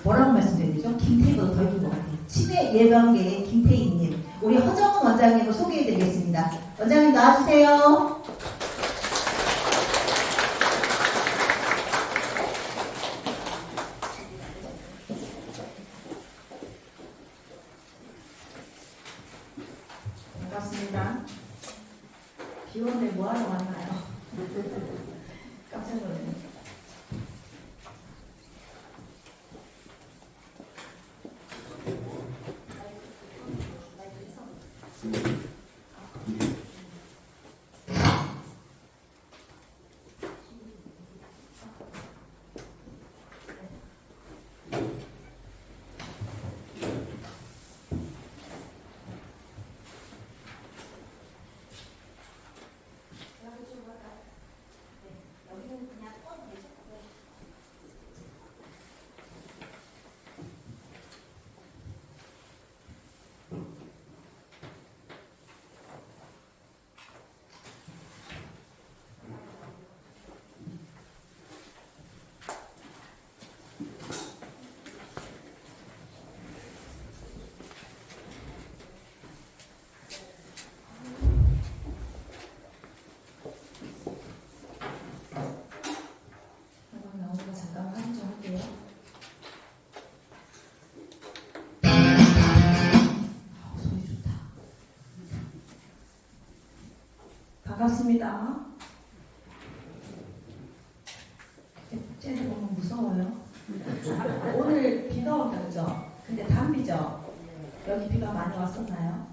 뭐라고 말씀드려야 되죠? 김태희보다 더 예쁜 것 같아요. 치매 예방계의 김태희님, 우리 허정은 원장님을 소개해드리겠습니다. 원장님 나와주세요. 반갑습니다. 비 오는데 뭐하러 왔나요? 깜짝 놀랐네. 반갑습니다. 쟤는 너무 무서워요. 오늘 비가 온다 그죠? 근데 단비죠? 여기 비가 많이 왔었나요?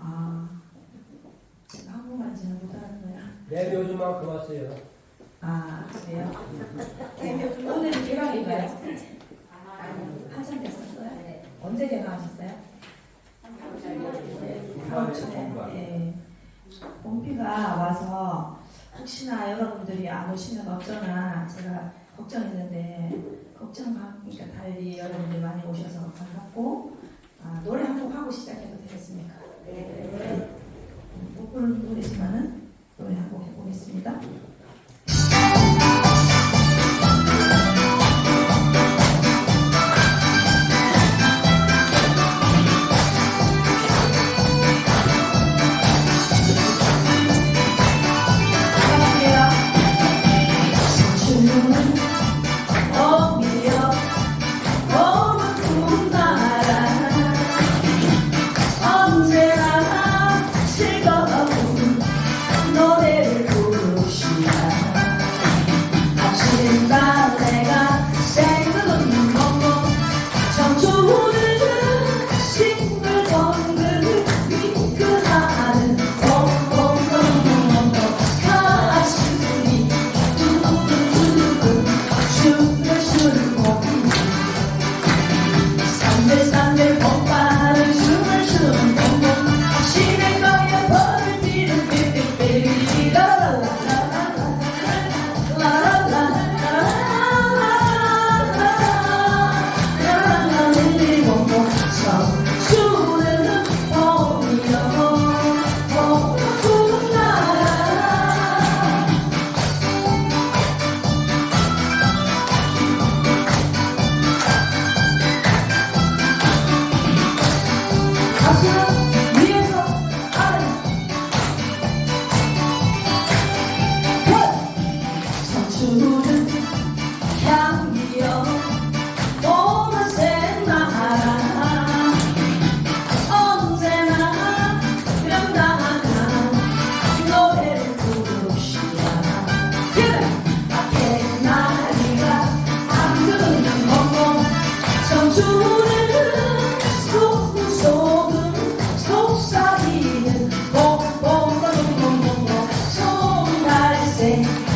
아, 제가 한국말지는 못하는 거야. 네, 요즘만큼 왔어요. 아, 그래요? 오늘은 개강인가요? 한참 됐었어요? 언제 개강하셨어요? 네. 봄비가 와서 혹시나 여러분들이 안 오시면 어쩌나 제가 걱정했는데 걱정하니까 달리 여러분들이 많이 오셔서 반갑고 노래 한 곡 하고 시작해도 되겠습니까? 네. 못 부르는 노래지만은 노래 한 곡 해보겠습니다.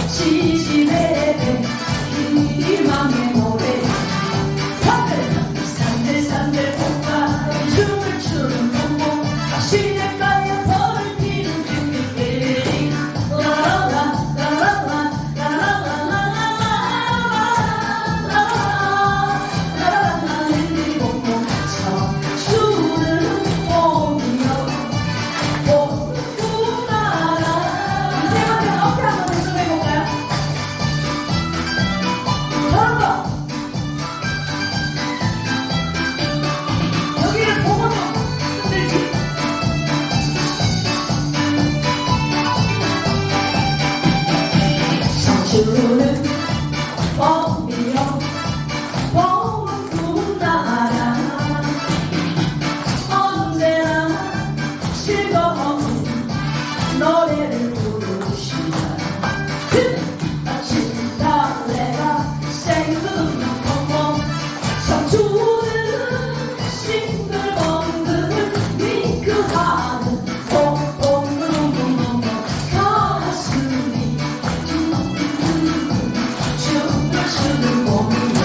시집에 이만 봄이여 봄은 푸른 나라 언제나 즐거운 노래를 부르시다 아침 달래가 생각나고 청춘은 싱글벙글 윙크하는 봄봄봄봄봄 가슴이 춤을 추는 봄이여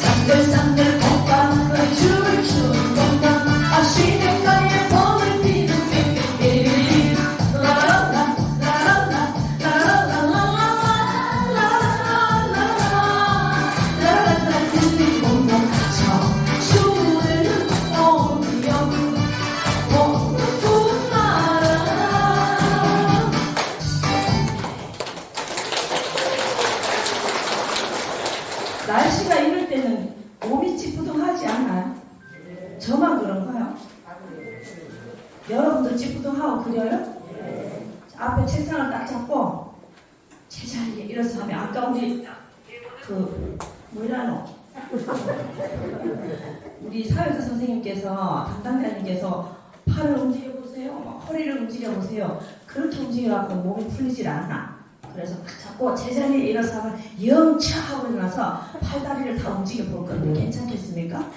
산들산들 봄밤을 춤을 추는 봄밤 시냇가에 봄을 피는 삐삐삐 라라라 라라라 라라라라라라라라라라라라 들린 봄봄 청춘은 봄이여 봄은 푸른 나라 날씨가 이럴 때는 몸이 찌뿌둥하지 않나요? 저만 그런가요? 여러분도 찌뿌둥하고 그려요? 앞에 책상을 딱 잡고 제자리에 일어서 하면 아까 우리 뭐라노? 우리 사회자 선생님께서 담당자님께서 팔을 움직여보세요, 허리를 움직여보세요. 그렇게 움직여갖고 몸이 풀리질 않나. 그래서 딱 잡고 제자리에 일어서 하면 영차 하고 일어나서 팔다리를 다 움직여 볼 건데 괜찮겠습니까?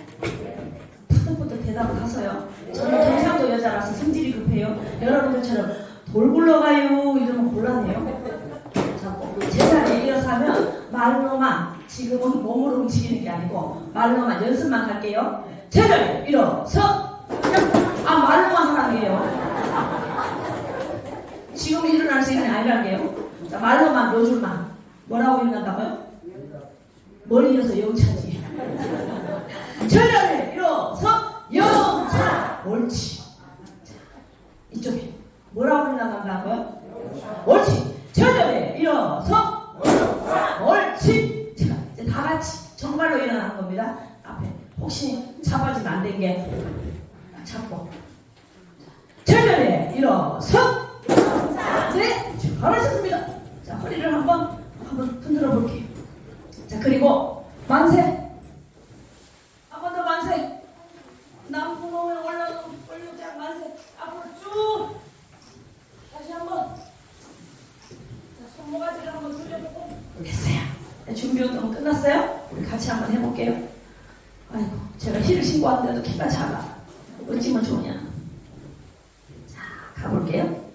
푸득푸득 대답을 하세요. 저는 경상도 여자라서 성질이 급해요. 여러분들처럼 돌 굴러가요 이러면 곤란해요. 잡고 제자리에 일어서 하면 말로만, 지금은 몸으로 움직이는 게 아니고 말로만 연습만 할게요. 제자리에 일어서. 말로만 하라는 게요. 지금 일어날 시간이 아니라는 게요. 자, 말로만 요 줄만. 뭐라고 일어난다고요? 멀리 일어서 영차지. 제자리에 일어서 영차. 옳지. 자, 이쪽에 뭐라고 일어난다고요? 옳지. 제자리에 일어서 옳지. 자, 이제 다 같이 정말로 일어나는 겁니다. 앞에 혹시 잡아지면 안 된 게 잡고 제자리에 일어서. 네, 잘하셨습니다. 자, 허리를 한번 흔들어 볼게요. 자, 그리고 만세. 한 번 더 만세. 남풍공에 올려오자 만세. 앞으로 쭉. 다시 한번. 자, 손모가지를 한번 돌려보고. 됐어요. 네, 준비 운동 끝났어요? 우리 같이 한번 해볼게요. 아이고, 제가 힐을 신고 왔는데도 키가 작아. 어찌면 좋으냐. 자, 가볼게요.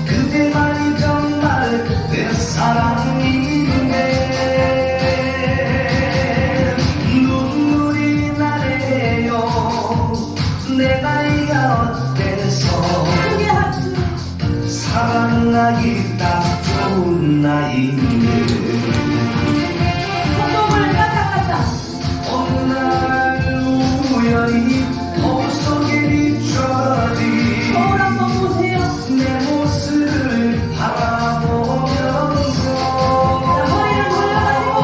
그대만이 정말 내 사랑인데 눈물이 나네요. 내 나이가 어때서 사랑하기 딱 좋은 나이인데 손목을 까딱까딱. 어느 날 우연히 거울 속에 비춰진 거울 한번 보세요. 내 모습을 바라보면서 허리를 돌려가지고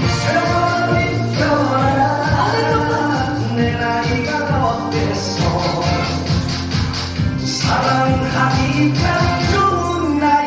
세월이 변한 내 나이가 어때서 사랑하기 딱 좋은 나이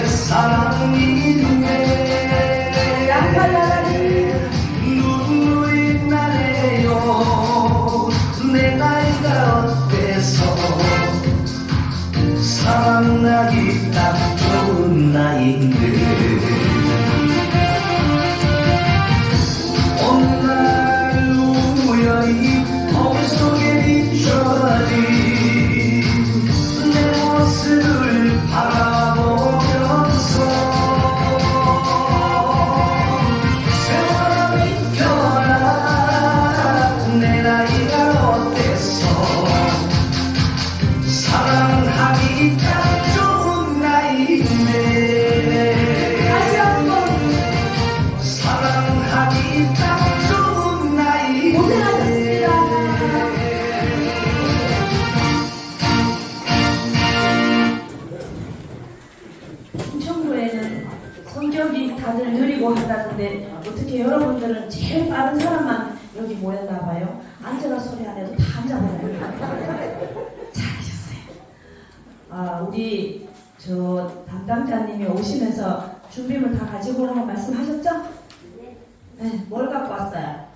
내 사랑인데 양팔나라리 눈물이 나네요 내 나이가 어때서 사랑나기 딱 좋은 나이인데 어느 날 우연히 거울 속에 비춰진 내 모습을 바라보면서 세월이 변한 내 나이가 어때서 사랑하기 딱 좋은 나이인데 다시 한번 사랑하기 딱 좋은 나이인데 고생하셨습니다. 충청도에는 성격이 다들 느리고 하다는데 어떻게 여러분들은 제일 빠른 사람만 여기 모였나 봐요. 앉아라 소리 안 해도 다 앉아버려요. 잘하셨어요. 아, 우리 저 담당자님이 오시면서 준비물 다 가지고 오라고 말씀하셨죠? 네. 뭘 갖고 왔어요?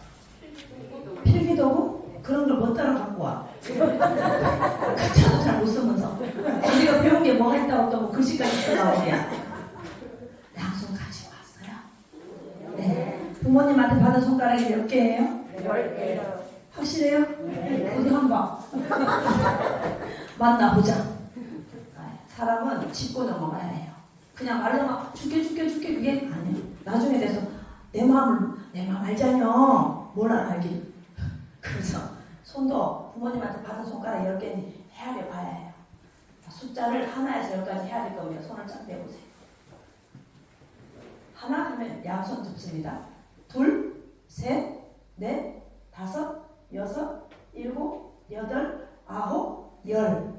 필기도구? 그런 걸 못 따라 갖고 와. 글자도 잘 못 쓰면서. 우리가 배운 게 뭐가 있다고 또 뭐 글씨까지 써나오냐. 양손 가지고 왔어요. 네. 부모님한테 받은 손가락이 몇 개예요? 10개요. 확실해요? 어디 한번 만나보자. 사람은 짚고 넘어가야 해요. 그냥 말로만 죽게 그게 아니에요. 나중에 돼서 내 마음 알자뇨. 뭘 알기. 그래서 손도 부모님한테 받은 손가락 10개 헤아려 봐야 해요. 숫자를 하나에서 10까지 해야 될 거면 손을 쫙 떼보세요. 하나 하면 양손 듭습니다. 둘, 셋, 넷, 다섯, 여섯, 일곱, 여덟, 아홉, 열.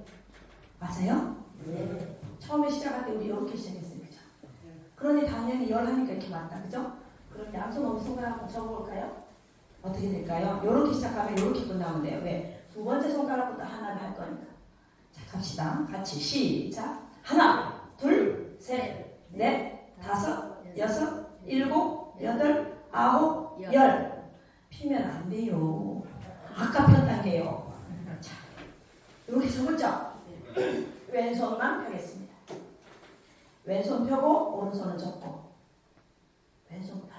맞아요? 네. 처음에 시작할 때 우리 이렇게 시작했어요. 그죠? 그러니 당연히 열 하니까 이렇게 맞다. 그죠? 그럼 양손 어느 손가락 한번 접어볼까요? 어떻게 될까요? 이렇게 시작하면 이렇게 끝나면 돼요. 왜? 두 번째 손가락부터 하나를 할 거니까. 자, 갑시다. 같이 시작. 하나, 둘, 셋, 넷, 다섯, 여섯, 일곱, 여덟, 아홉, 열. 피면 안 돼요. 아까 폈단 게요. 자, 이렇게 접었죠? 왼손만 펴겠습니다. 왼손 펴고 오른손은 접고 왼손 펴라.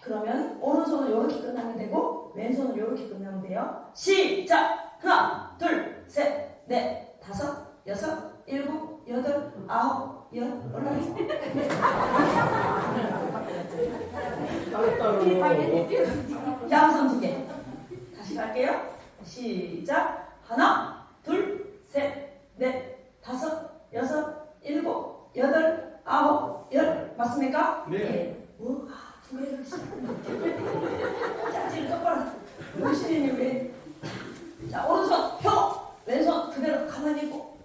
그러면 오른손은 이렇게 끝나면 되고 왼손은 이렇게 끝나면 돼요. 시작! 하나, 둘, 셋, 넷, 다섯, 여섯, 일곱, 여덟, 아홉, 열. 올라가세요. 양손 두 개. 다시 갈게요. 시작! 하나, 둘, 셋, 넷, 다섯, 여섯, 일곱, 여덟, 아홉, 열. 맞습니까? 네. 오, 두 개를 짜지를 똑바로. 무신이님 왜? 자, 오른손 펴! 왼손 그대로 가만히 있고.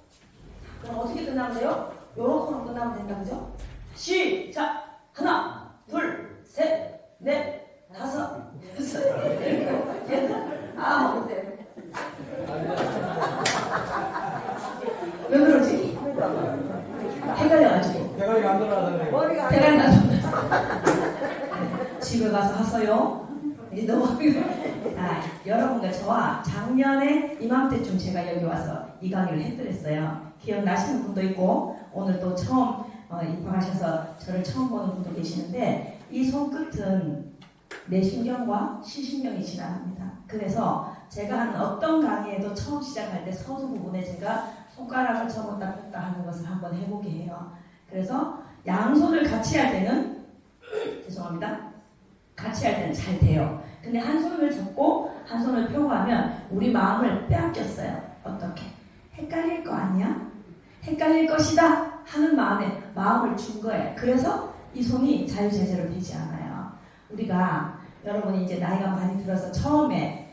그럼 어떻게 끝나면 돼요? 요렇게로 끝나면 된다, 그죠? 시작! 하나, 둘, 셋, 넷, 다섯, 여섯, 일곱, 여덟, 아홉. 왜 그러지? 헷갈려가지고. 대가리가 안 돌아가네. 머리가 대가리 나서 집에 가서 하세요. 이제 너무 여러분과 저와 작년에 이맘때쯤 제가 여기 와서 이 강의를 해드렸어요. 기억나시는 분도 있고 오늘 또 처음 입학하셔서 저를 처음 보는 분도 계시는데 이 손끝은 내신경과 시신경이 지나갑니다. 그래서 제가 하는 어떤 강의에도 처음 시작할 때 서두 부분에 제가 손가락을 접었다 폈다 하는 것을 한번 해보게 해요. 그래서 양손을 같이 할 때는 죄송합니다. 같이 할 때는 잘 돼요. 근데 한 손을 접고 한 손을 펴고 하면 우리 마음을 빼앗겼어요. 어떻게? 헷갈릴 거 아니야? 헷갈릴 것이다 하는 마음을 준 거예요. 그래서 이 손이 자유자재로 되지 않아요. 우리가 여러분이 이제 나이가 많이 들어서 처음에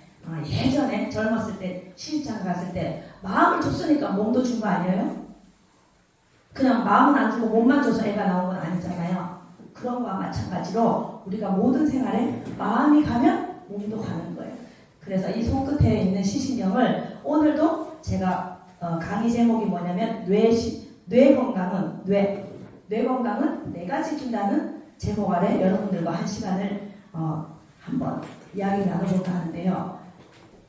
예전에 젊었을 때 시집장 갔을 때 마음을 줬으니까 몸도 준 거 아니에요? 그냥 마음은 안 주고 몸만 줘서 애가 나온 건 아니잖아요. 그런 거와 마찬가지로 우리가 모든 생활에 마음이 가면 몸도 가는 거예요. 그래서 이 손끝에 있는 시신경을 오늘도 제가 강의 제목이 뭐냐면 뇌 건강은 뇌 건강은 내가 지킨다는 제목 아래 여러분들과 한 시간을 한번 이야기 나눠볼까 하는데요.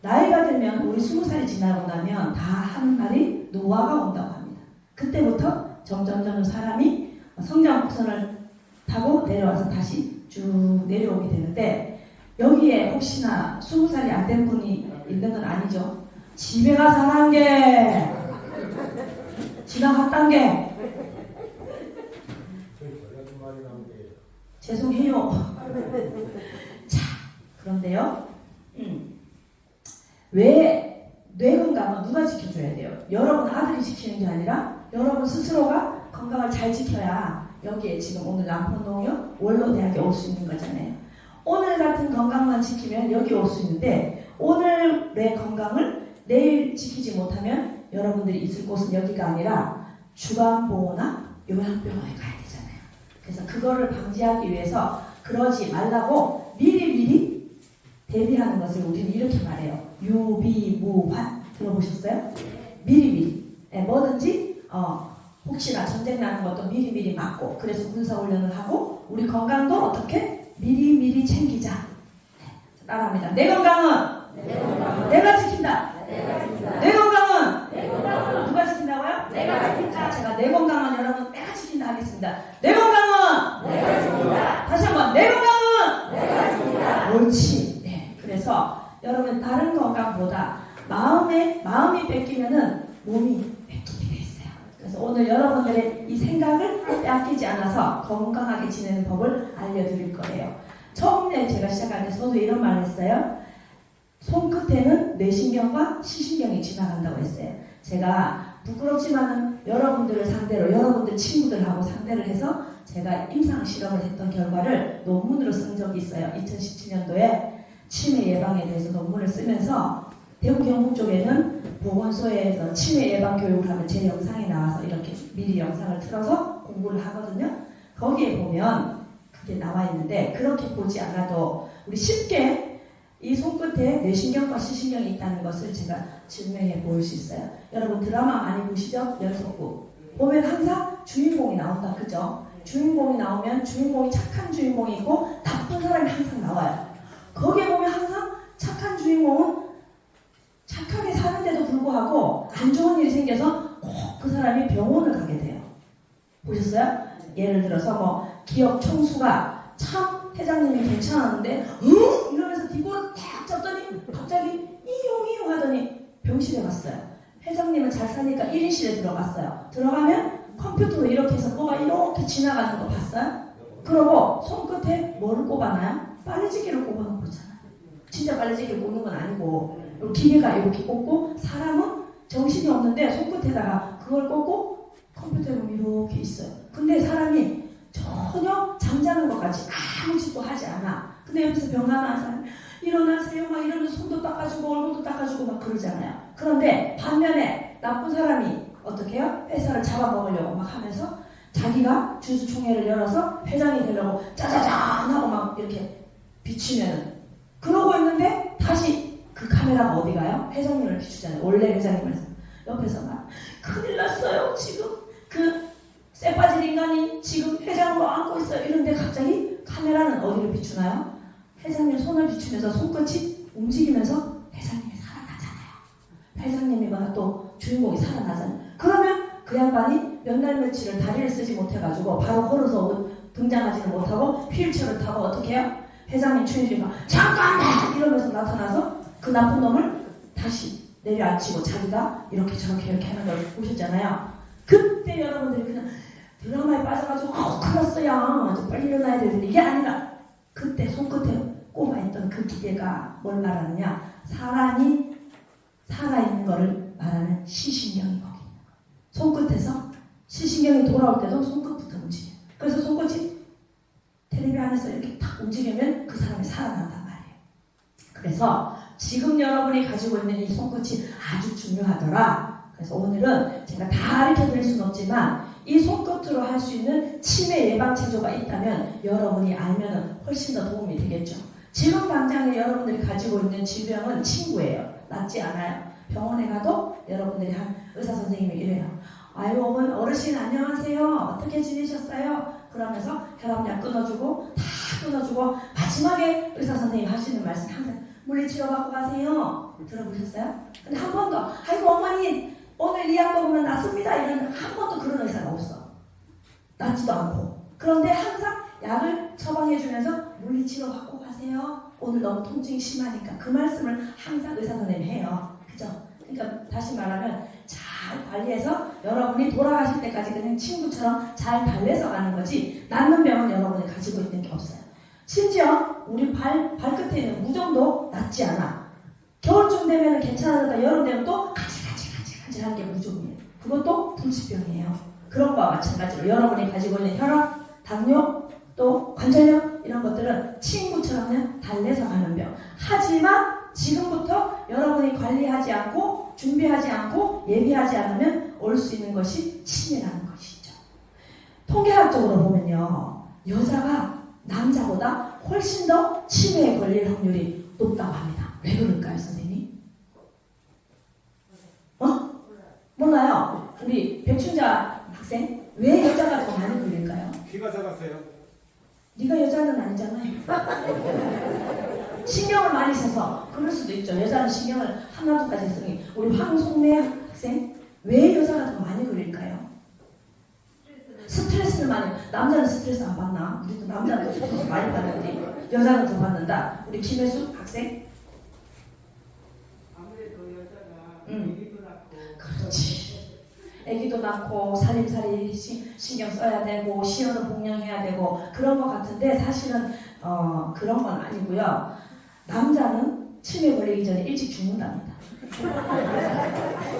나이가 들면 우리 20살이 지나고 나면 다 하는 말이 노화가 온다고 합니다. 그때부터 점점 사람이 성장 곡선을 타고 내려와서 다시 쭉 내려오게 되는데 여기에 혹시나 20살이 안 된 분이 있는 건 아니죠. 집에 가서 한 게 지나갔단 게 죄송해요. 자, 그런데요. 왜 뇌 건강은 누가 지켜줘야 돼요? 여러분 아들이 지키는 게 아니라 여러분 스스로가 건강을 잘 지켜야 여기에 지금 오늘 남포농협 원로대학에 올 수 있는 거잖아요. 오늘 같은 건강만 지키면 여기 올 수 있는데 오늘의 건강을 내일 지키지 못하면 여러분들이 있을 곳은 여기가 아니라 주간보호나 요양병원에 가야 되잖아요. 그래서 그거를 방지하기 위해서 그러지 말라고 미리 대비하는 것을 우리는 이렇게 말해요. 유비무환 들어보셨어요? 미리 뭐든지 혹시나 전쟁 나는 것도 미리 막고 그래서 군사훈련을 하고 우리 건강도 어떻게 미리 챙기자. 네, 따라합니다. 내 건강은 내가 지킨다. 내 건강은 누가 지킨다고요? 내가 지킨다. 제가 내 건강은 여러분 내가 지킨다 하겠습니다. 내 건강은 내가 지킨다. 다시 한번 내 건강은 내가 지킨다. 옳지. 네. 그래서 여러분 다른 건강보다 마음이 뺏기면은 몸이 뺏기게 돼 있어요. 그래서 오늘 여러분들의 이 생각을 빼앗기지 않아서 건강하게 지내는 법을 알려드릴 거예요. 처음에 제가 시작할 때 저도 이런 말을 했어요. 손끝에는 뇌신경과 시신경이 지나간다고 했어요. 제가 부끄럽지만은 여러분들을 상대로 여러분들 친구들하고 상대를 해서 제가 임상 실험을 했던 결과를 논문으로 쓴 적이 있어요. 2017년도에 치매 예방에 대해서 논문을 쓰면서 대구 경북 쪽에는 보건소에서 치매 예방 교육을 하면 제 영상이 나와서 이렇게 미리 영상을 틀어서 공부를 하거든요. 거기에 보면 그게 나와 있는데 그렇게 보지 않아도 우리 쉽게 이 손끝에 뇌신경과 시신경이 있다는 것을 제가 증명해 보일 수 있어요. 여러분 드라마 많이 보시죠? 연속극 보면 항상 주인공이 나온다. 그죠? 주인공이 나오면 주인공이 착한 주인공이 있고 나쁜 사람이 항상 나와요. 거기에 보면 항상 착한 주인공은 착하게 사는데도 불구하고 안 좋은 일이 생겨서 꼭 그 사람이 병원을 가게 돼요. 보셨어요? 예를 들어서 뭐 기업 총수가 참 회장님이 괜찮았는데 이러면서 뒷골을 탁 잡더니 갑자기 이용 하더니 병실에 갔어요. 회장님은 잘 사니까 1인실에 들어갔어요. 들어가면 컴퓨터로 이렇게 해서 뭐가 이렇게 지나가는 거 봤어요? 그러고 손끝에 뭐를 꼽아놔요? 빨래지기를 꼽아놓고 있잖아요. 진짜 빨래지기를 꼽는 건 아니고 기계가 이렇게 꼽고 사람은 정신이 없는데 손끝에다가 그걸 꼽고 컴퓨터에 보면 이렇게 있어요. 근데 사람이 전혀 잠자는 것 같이 아무 짓도 하지 않아. 근데 옆에서 병나는 사람이 일어나세요 막 이러면서 손도 닦아주고 얼굴도 닦아주고 막 그러잖아요. 그런데 반면에 나쁜 사람이 어떻게 해요? 회사를 잡아먹으려고 막 하면서 자기가 주주총회를 열어서 회장이 되려고 짜자잔 하고 막 이렇게 비추면은 그러고 있는데 다시 그 카메라가 어디 가요? 회장님을 비추잖아요. 원래 회장님을 옆에서 막 큰일 났어요. 지금 그 쇠 빠진 인간이 지금 회장으로 안고 있어요. 이런데 갑자기 카메라는 어디를 비추나요? 회장님 손을 비추면서 손끝이 움직이면서 회장님이 살아나잖아요. 회장님이거나 또 주인공이 살아나잖아요. 그러면 그 양반이 몇 날 며칠을 다리를 쓰지 못해가지고 바로 걸어서 등장하지는 못하고 휠체어를 타고 어떻게 해요? 회장님 추인주가 잠깐만 이러면서 나타나서 그 나쁜 놈을 다시 내려앉히고 자기가 이렇게 저렇게 하는 걸 보셨잖아요. 그때 여러분들이 그냥 드라마에 빠져가지고 큰일 났어요. 빨리 일어나야 되는데 이게 아니라 그때 손끝에 꼽아있던 그 기계가 뭘 말하느냐 사람이 살아있는 거를 말하는 시신경이 거기 손끝에서 시신경이 돌아올 때도 손끝부터 움직여요. 그래서 손끝이 텔레비 안에서 이렇게 탁 움직이면 그 사람이 살아난단 말이에요. 그래서 지금 여러분이 가지고 있는 이 손끝이 아주 중요하더라. 그래서 오늘은 제가 다 가르쳐 드릴 수는 없지만 이 손끝으로 할 수 있는 치매 예방 체조가 있다면 여러분이 알면 훨씬 더 도움이 되겠죠. 지금 당장에 여러분들이 가지고 있는 질병은 친구예요. 낫지 않아요. 병원에 가도 여러분들이 한 의사 선생님이 이래요. 아유 어머니 어르신 안녕하세요. 어떻게 지내셨어요? 그러면서 혈압약 끊어주고 다 끊어주고 마지막에 의사 선생님이 하시는 말씀 항상 물리치료 받고 가세요. 들어보셨어요? 근데 한 번도 아이고 어머니 오늘 이 약 먹으면 낫습니다 이런 한 번도 그런 의사가 없어. 낫지도 않고. 그런데 항상 약을 처방해주면서 물리치료 받고 가세요. 오늘 너무 통증이 심하니까 그 말씀을 항상 의사 선생님이 해요. 그죠? 그러니까 다시 말하면 잘 관리해서 여러분이 돌아가실 때까지 그냥 친구처럼 잘 달래서 가는 거지 낫는 병은 여러분이 가지고 있는 게 없어요. 심지어 우리 발끝에 있는 무좀도 낫지 않아. 겨울쯤 되면 괜찮아졌다 여름 되면 또 간질간질하는 게 무좀이에요. 그것도 불치병이에요. 그런 거와 마찬가지로 여러분이 가지고 있는 혈압, 당뇨, 또 관절염 이런 것들은 친구처럼 그냥 달래서 가는 병. 하지만 지금부터 여러분이 관리하지 않고 준비하지 않고 예비하지 않으면 올 수 있는 것이 치매라는 것이죠. 통계학적으로 보면요. 여자가 남자보다 훨씬 더 치매에 걸릴 확률이 높다고 합니다. 왜 그럴까요, 선생님? 몰라요. 우리 백춘자 학생, 왜 여자가 더 많이 걸릴까요? 귀가 작았어요. 네가 여자는 아니잖아요. 신경을 많이 써서 그럴 수도 있죠. 여자는 신경을 하나둘까지 쓰니 우리 황송래 학생 왜 여자가 더 많이 걸릴까요? 스트레스를 많이. 남자는 스트레스 안 받나? 우리도 남자는 스트레스 많이 받는데 여자는 더 받는다. 우리 김혜숙 학생. 아무래도 여자가 애기도 낳고 그렇지. 애기도 낳고 살림살이 신경 써야 되고 시어도 복령해야 되고 그런 것 같은데 사실은 그런 건 아니고요. 남자는 치매 걸리기 전에 일찍 죽는답니다.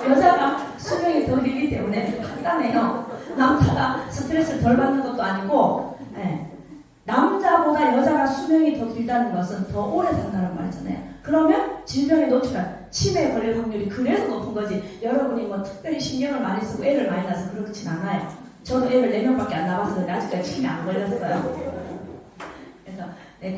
여자가 수명이 더 길기 때문에 간단해요. 남자가 스트레스를 덜 받는 것도 아니고 남자보다 여자가 수명이 더 길다는 것은 더 오래 산다는 말이잖아요. 그러면 질병에 노출한 치매에 걸릴 확률이 그래서 높은 거지. 여러분이 뭐 특별히 신경을 많이 쓰고 애를 많이 낳아서 그렇진 않아요. 저도 애를 4명밖에 안 낳아서 근데 아직까지 치매 안 걸렸어요. 그래서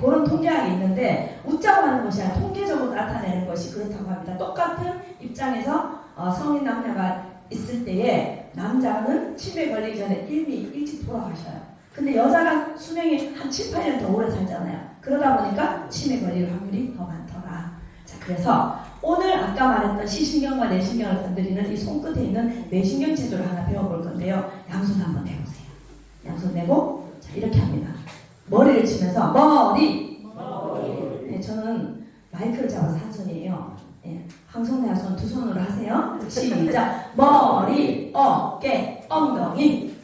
그런 통계학이 있는데 웃자고 하는 것이 아니라 통계적으로 나타내는 것이 그렇다고 합니다. 똑같은 입장에서 성인 남녀가 있을 때에 남자는 치매에 걸리기 전에 이미 일찍 돌아가셔요. 근데 여자가 수명이 한 7, 8년 더 오래 살잖아요. 그러다 보니까 치매 걸릴 확률이 더 많더라. 자, 그래서 오늘 아까 말했던 시신경과 내신경을 건드리는 이 손끝에 있는 뇌신경 체조를 하나 배워볼 건데요. 양손 한번 내보세요. 양손 내고 자, 이렇게 합니다. 머리를 치면서 머리. 네, 저는 마이크를 잡아서 한 손이에요. 네, 황손, 하손 두 손으로 하세요. 시작. 머리, 어깨, 엉덩이.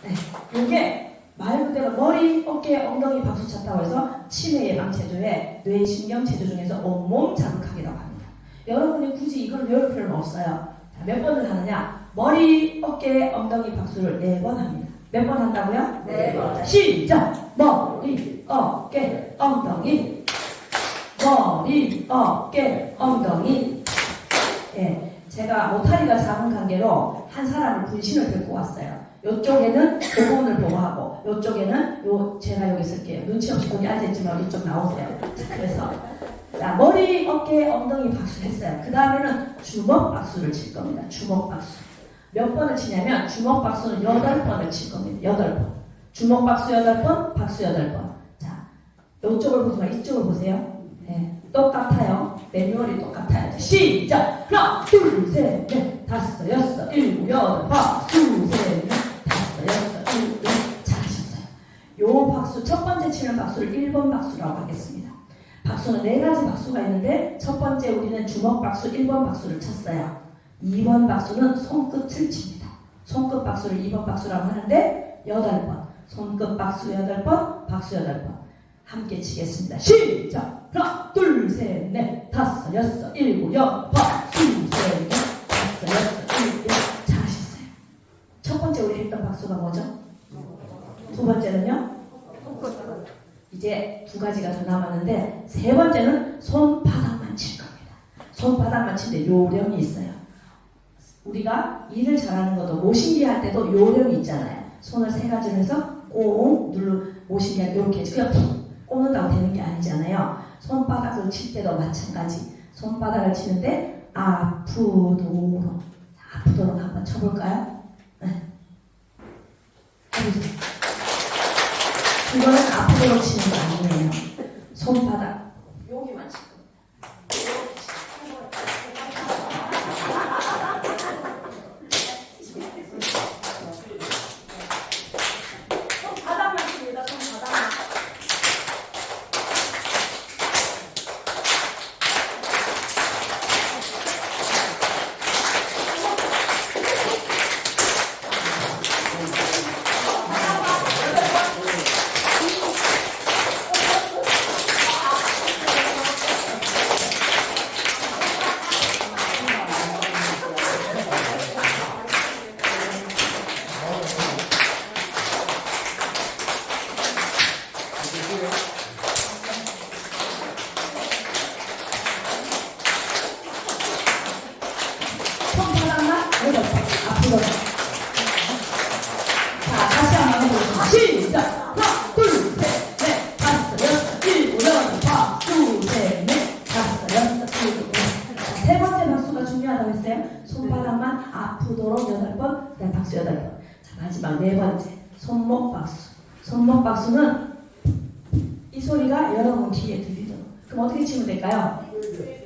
네, 이게 말 그대로 머리, 어깨, 엉덩이 박수 쳤다고 해서 치매 예방 체조에 뇌신경 체조 중에서 온몸 자극하기라고 합니다. 여러분이 굳이 이걸 외울 필요는 없어요. 자, 몇 번을 하느냐? 머리, 어깨, 엉덩이 박수를 4번 합니다. 몇 번 한다고요? 4번. 자, 시작! 머리, 어깨, 엉덩이. 머리, 어깨, 엉덩이. 예, 제가 모타리가 작은 관계로 한 사람을 분신을 데리고 왔어요. 요쪽에는 교본을 보고 하고 요쪽에는 제가 여기 쓸게요. 눈치 없이 거기 앉아있지만 이쪽 나오세요. 그래서 자, 머리, 어깨, 엉덩이 박수 했어요. 그 다음에는 주먹 박수를 칠 겁니다. 주먹 박수. 몇 번을 치냐면 주먹 박수는 8번을 칠 겁니다. 8번. 주먹 박수 8번, 박수 8번. 자, 이쪽을 보지 마. 이쪽을 보세요. 네, 똑같아요. 매뉴얼이 똑같아요. 시작! 하나, 둘, 셋, 넷, 다섯, 여섯, 일곱, 여덟, 박수, 셋, 넷, 다섯, 여섯, 일곱, 넷. 잘하셨어요. 요 박수, 첫 번째 치는 박수를 1번 박수라고 하겠습니다. 박수는 4가지 박수가 있는데 첫 번째 우리는 주먹 박수 1번 박수를 쳤어요. 2번 박수는 손끝을 칩니다. 손끝 박수를 2번 박수라고 하는데 8번. 손끝 박수 8번, 박수 8번. 함께 치겠습니다. 시작! 하나, 둘, 셋, 넷, 다섯, 여섯, 일곱, 여덟, 박수, 셋, 넷, 다섯, 여섯, 일곱, 잘하셨어요. 첫 번째 우리 했던 박수가 뭐죠? 두 번째는요? 이제 2가지가 더 남았는데 세 번째는 손바닥만 칠 겁니다. 손바닥만 치는데 요령이 있어요. 우리가 일을 잘하는 것도 모신기 할 때도 요령이 있잖아요. 손을 3가지로 해서 꼭 모신기 할 때 이렇게 그냥 푹 꽂는다고 되는 게 아니잖아요. 손바닥을 칠 때도 마찬가지. 손바닥을 치는데 아프도록 한번 쳐볼까요? 이거는 앞으로 치는 거 아니에요. 손바닥 여기만 치고 손바닥만 칩니다. 손바닥만. 손바닥만 여덟 번 앞으로. 자, 다시 한번 해보겠습니다. 시작! 하나, 둘, 셋, 넷, 다섯, 여섯, 일곱, 여덟, 박수, 셋, 넷, 다섯, 여섯, 일곱, 여덟. 자, 세 번째 박수가 중요하다고 했어요. 손바닥만 아프도록 여덟 번, 그다음 박수 여덟 번. 자, 마지막 네 번째 손목 박수. 손목 박수는 이 소리가 여러분 귀에 들리도록. 그럼 어떻게 치면 될까요?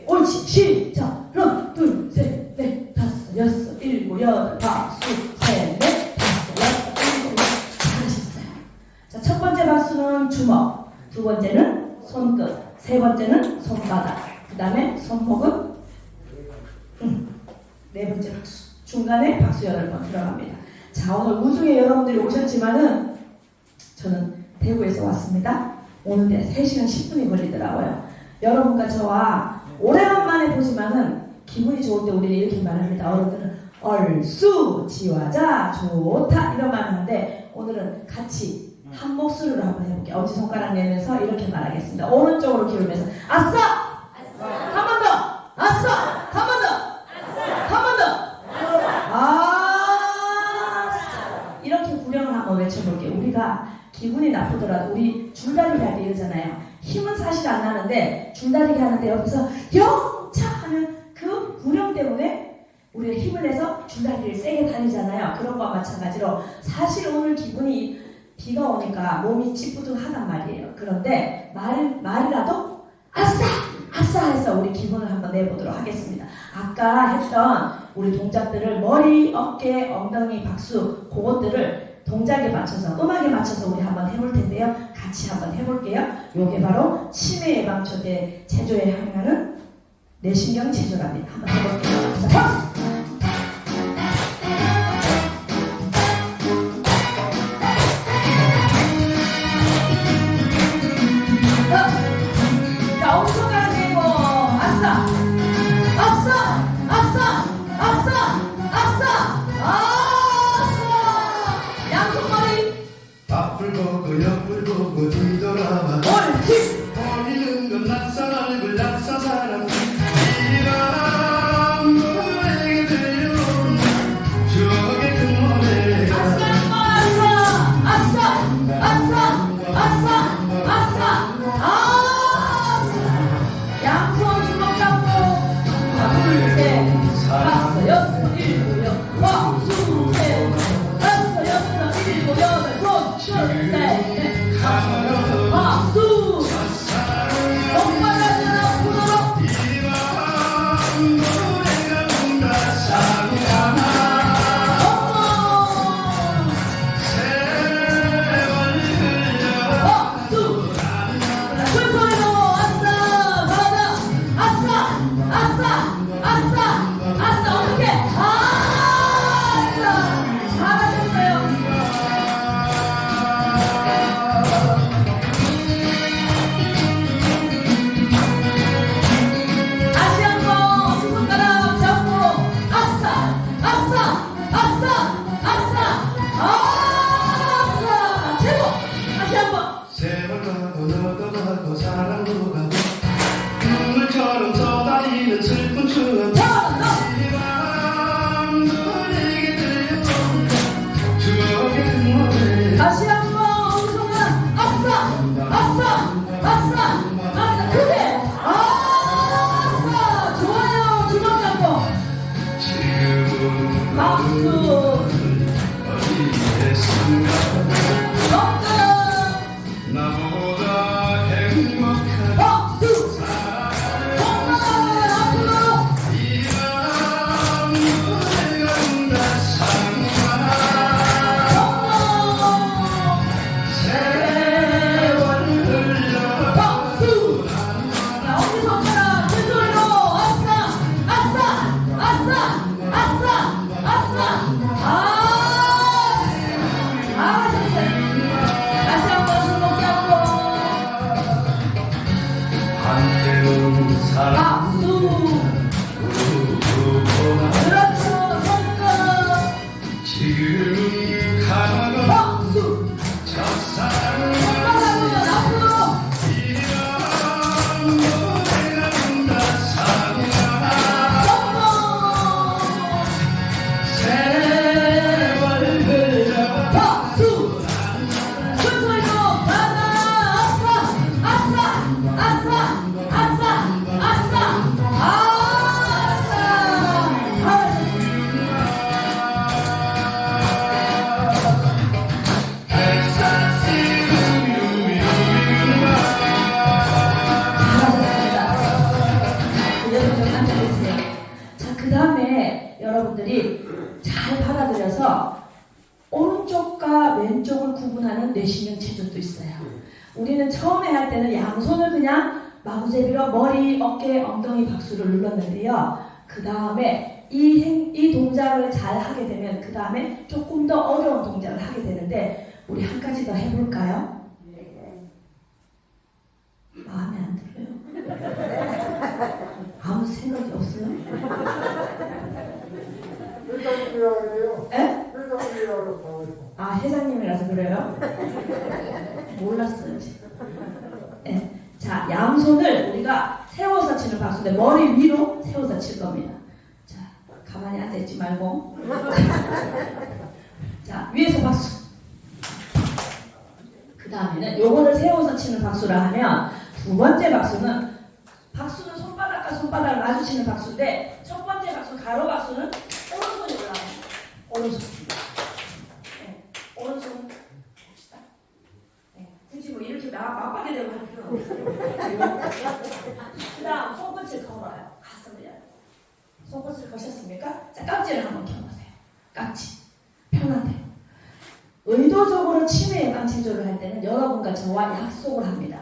옳지, 시작! 하나, 둘, 셋, 넷, 다섯, 여섯, 일곱, 여덟, 박수, 셋, 넷, 다섯, 여섯, 일곱, 여덟. 잘하셨어요. 자, 첫 번째 박수는 주먹, 두 번째는 손끝, 세 번째는 손바닥, 그 다음에 손목은 네 번째 박수. 중간에 박수 8번 들어갑니다. 자, 오늘 우중에 여러분들이 오셨지만은 저는 대구에서 왔습니다. 오는데 3시간 10분이 걸리더라고요. 여러분과 저와 오래간만에 보지만은 기분이 좋을 때 우리는 이렇게 말합니다. 어른들은 얼쑤지화자 좋다 이런 말 하는데 오늘은 같이 한 목소리로 한번 해볼게요. 엄지손가락 내면서 이렇게 말하겠습니다. 오른쪽으로 기울면서 아싸! 한 번 더! 아싸! 한 번 더! 한 번 더! 이렇게 구령을 한번 외쳐볼게요. 우리가 기분이 나쁘더라도 우리 줄다리기 할 때 이러잖아요. 힘은 사실 안 나는데 줄다리기 하는데 여기서 영차 하면 그 구령 때문에 우리가 힘을 내서 줄다리를 세게 다니잖아요. 그런 거와 마찬가지로 사실 오늘 기분이 비가 오니까 몸이 찌뿌둥하단 말이에요. 그런데 말이라도 아싸! 아싸! 해서 우리 기분을 한번 내보도록 하겠습니다. 아까 했던 우리 동작들을 머리, 어깨, 엉덩이, 박수 그것들을 동작에 맞춰서 음악에 맞춰서 우리 한번 해볼 텐데요. 같이 한번 해볼게요. 요게 바로 치매 예방초대 체조에 향하는 뇌신경 체조랍니다. 한번 해볼게요. 자, 박수! 자, 엄청나게 되고 아싸! 아싸! 아싸! 아싸! 아싸! 양손머리 앞을 보고 옆을 보고 뒤돌아봐 옳지! 보이는 건 낯선 얼굴 낯선 사람 이런 노래에 들려온 추억의 그 노래가 아싸! 아싸! 아싸! 아싸! 아싸! 양손 주먹 잡고 하나 둘 셋 다섯 여섯 일곱 여덟 박수 셋 다섯 여섯 일곱 여덟 손끝셋넷 박수 손바닥을 아프도록 이런 노래가 뭔가 사랑하나 세월 흘려 박수 큰 소리로 아싸 맞아 아싸 아싸 아싸 아싸 어떻게 아싸 잘하셨어요. 그래서 오른쪽과 왼쪽을 구분하는 뇌신경 체조도 있어요. 우리는 처음에 할 때는 양손을 그냥 마구제비로 머리, 어깨, 엉덩이 박수를 눌렀는데요. 그 다음에 이 동작을 잘 하게 되면 그 다음에 조금 더 어려운 동작을 하게 되는데 우리 한 가지 더 해볼까요? 마음에 안 들어요? 아무 생각이 없어요? 에? 아, 회장님이라서 그래요? 몰랐어요, 지금. 네. 자, 양손을 우리가 세워서 치는 박수인데 머리 위로 세워서 칠 겁니다. 자, 가만히 앉아있지 말고. 자, 위에서 박수. 그 다음에는 요거를 세워서 치는 박수라 하면 두 번째 박수는 손바닥과 손바닥을 마주치는 박수인데 첫 번째 박수, 가로 박수는 오른손이 올라가요. 오른손. 네, 오른손 봅시다. 네, 굳이 뭐 이렇게 맞박게 되고 할 필요는 없어요. 그 다음 손끝을 걸어요. 가슴을. 손끝을 거셨습니까? 자, 깍지를 한번 켜보세요. 깍지. 편하대요. 의도적으로 치매 예방 체조를 할 때는 여러분과 저와 약속을 합니다.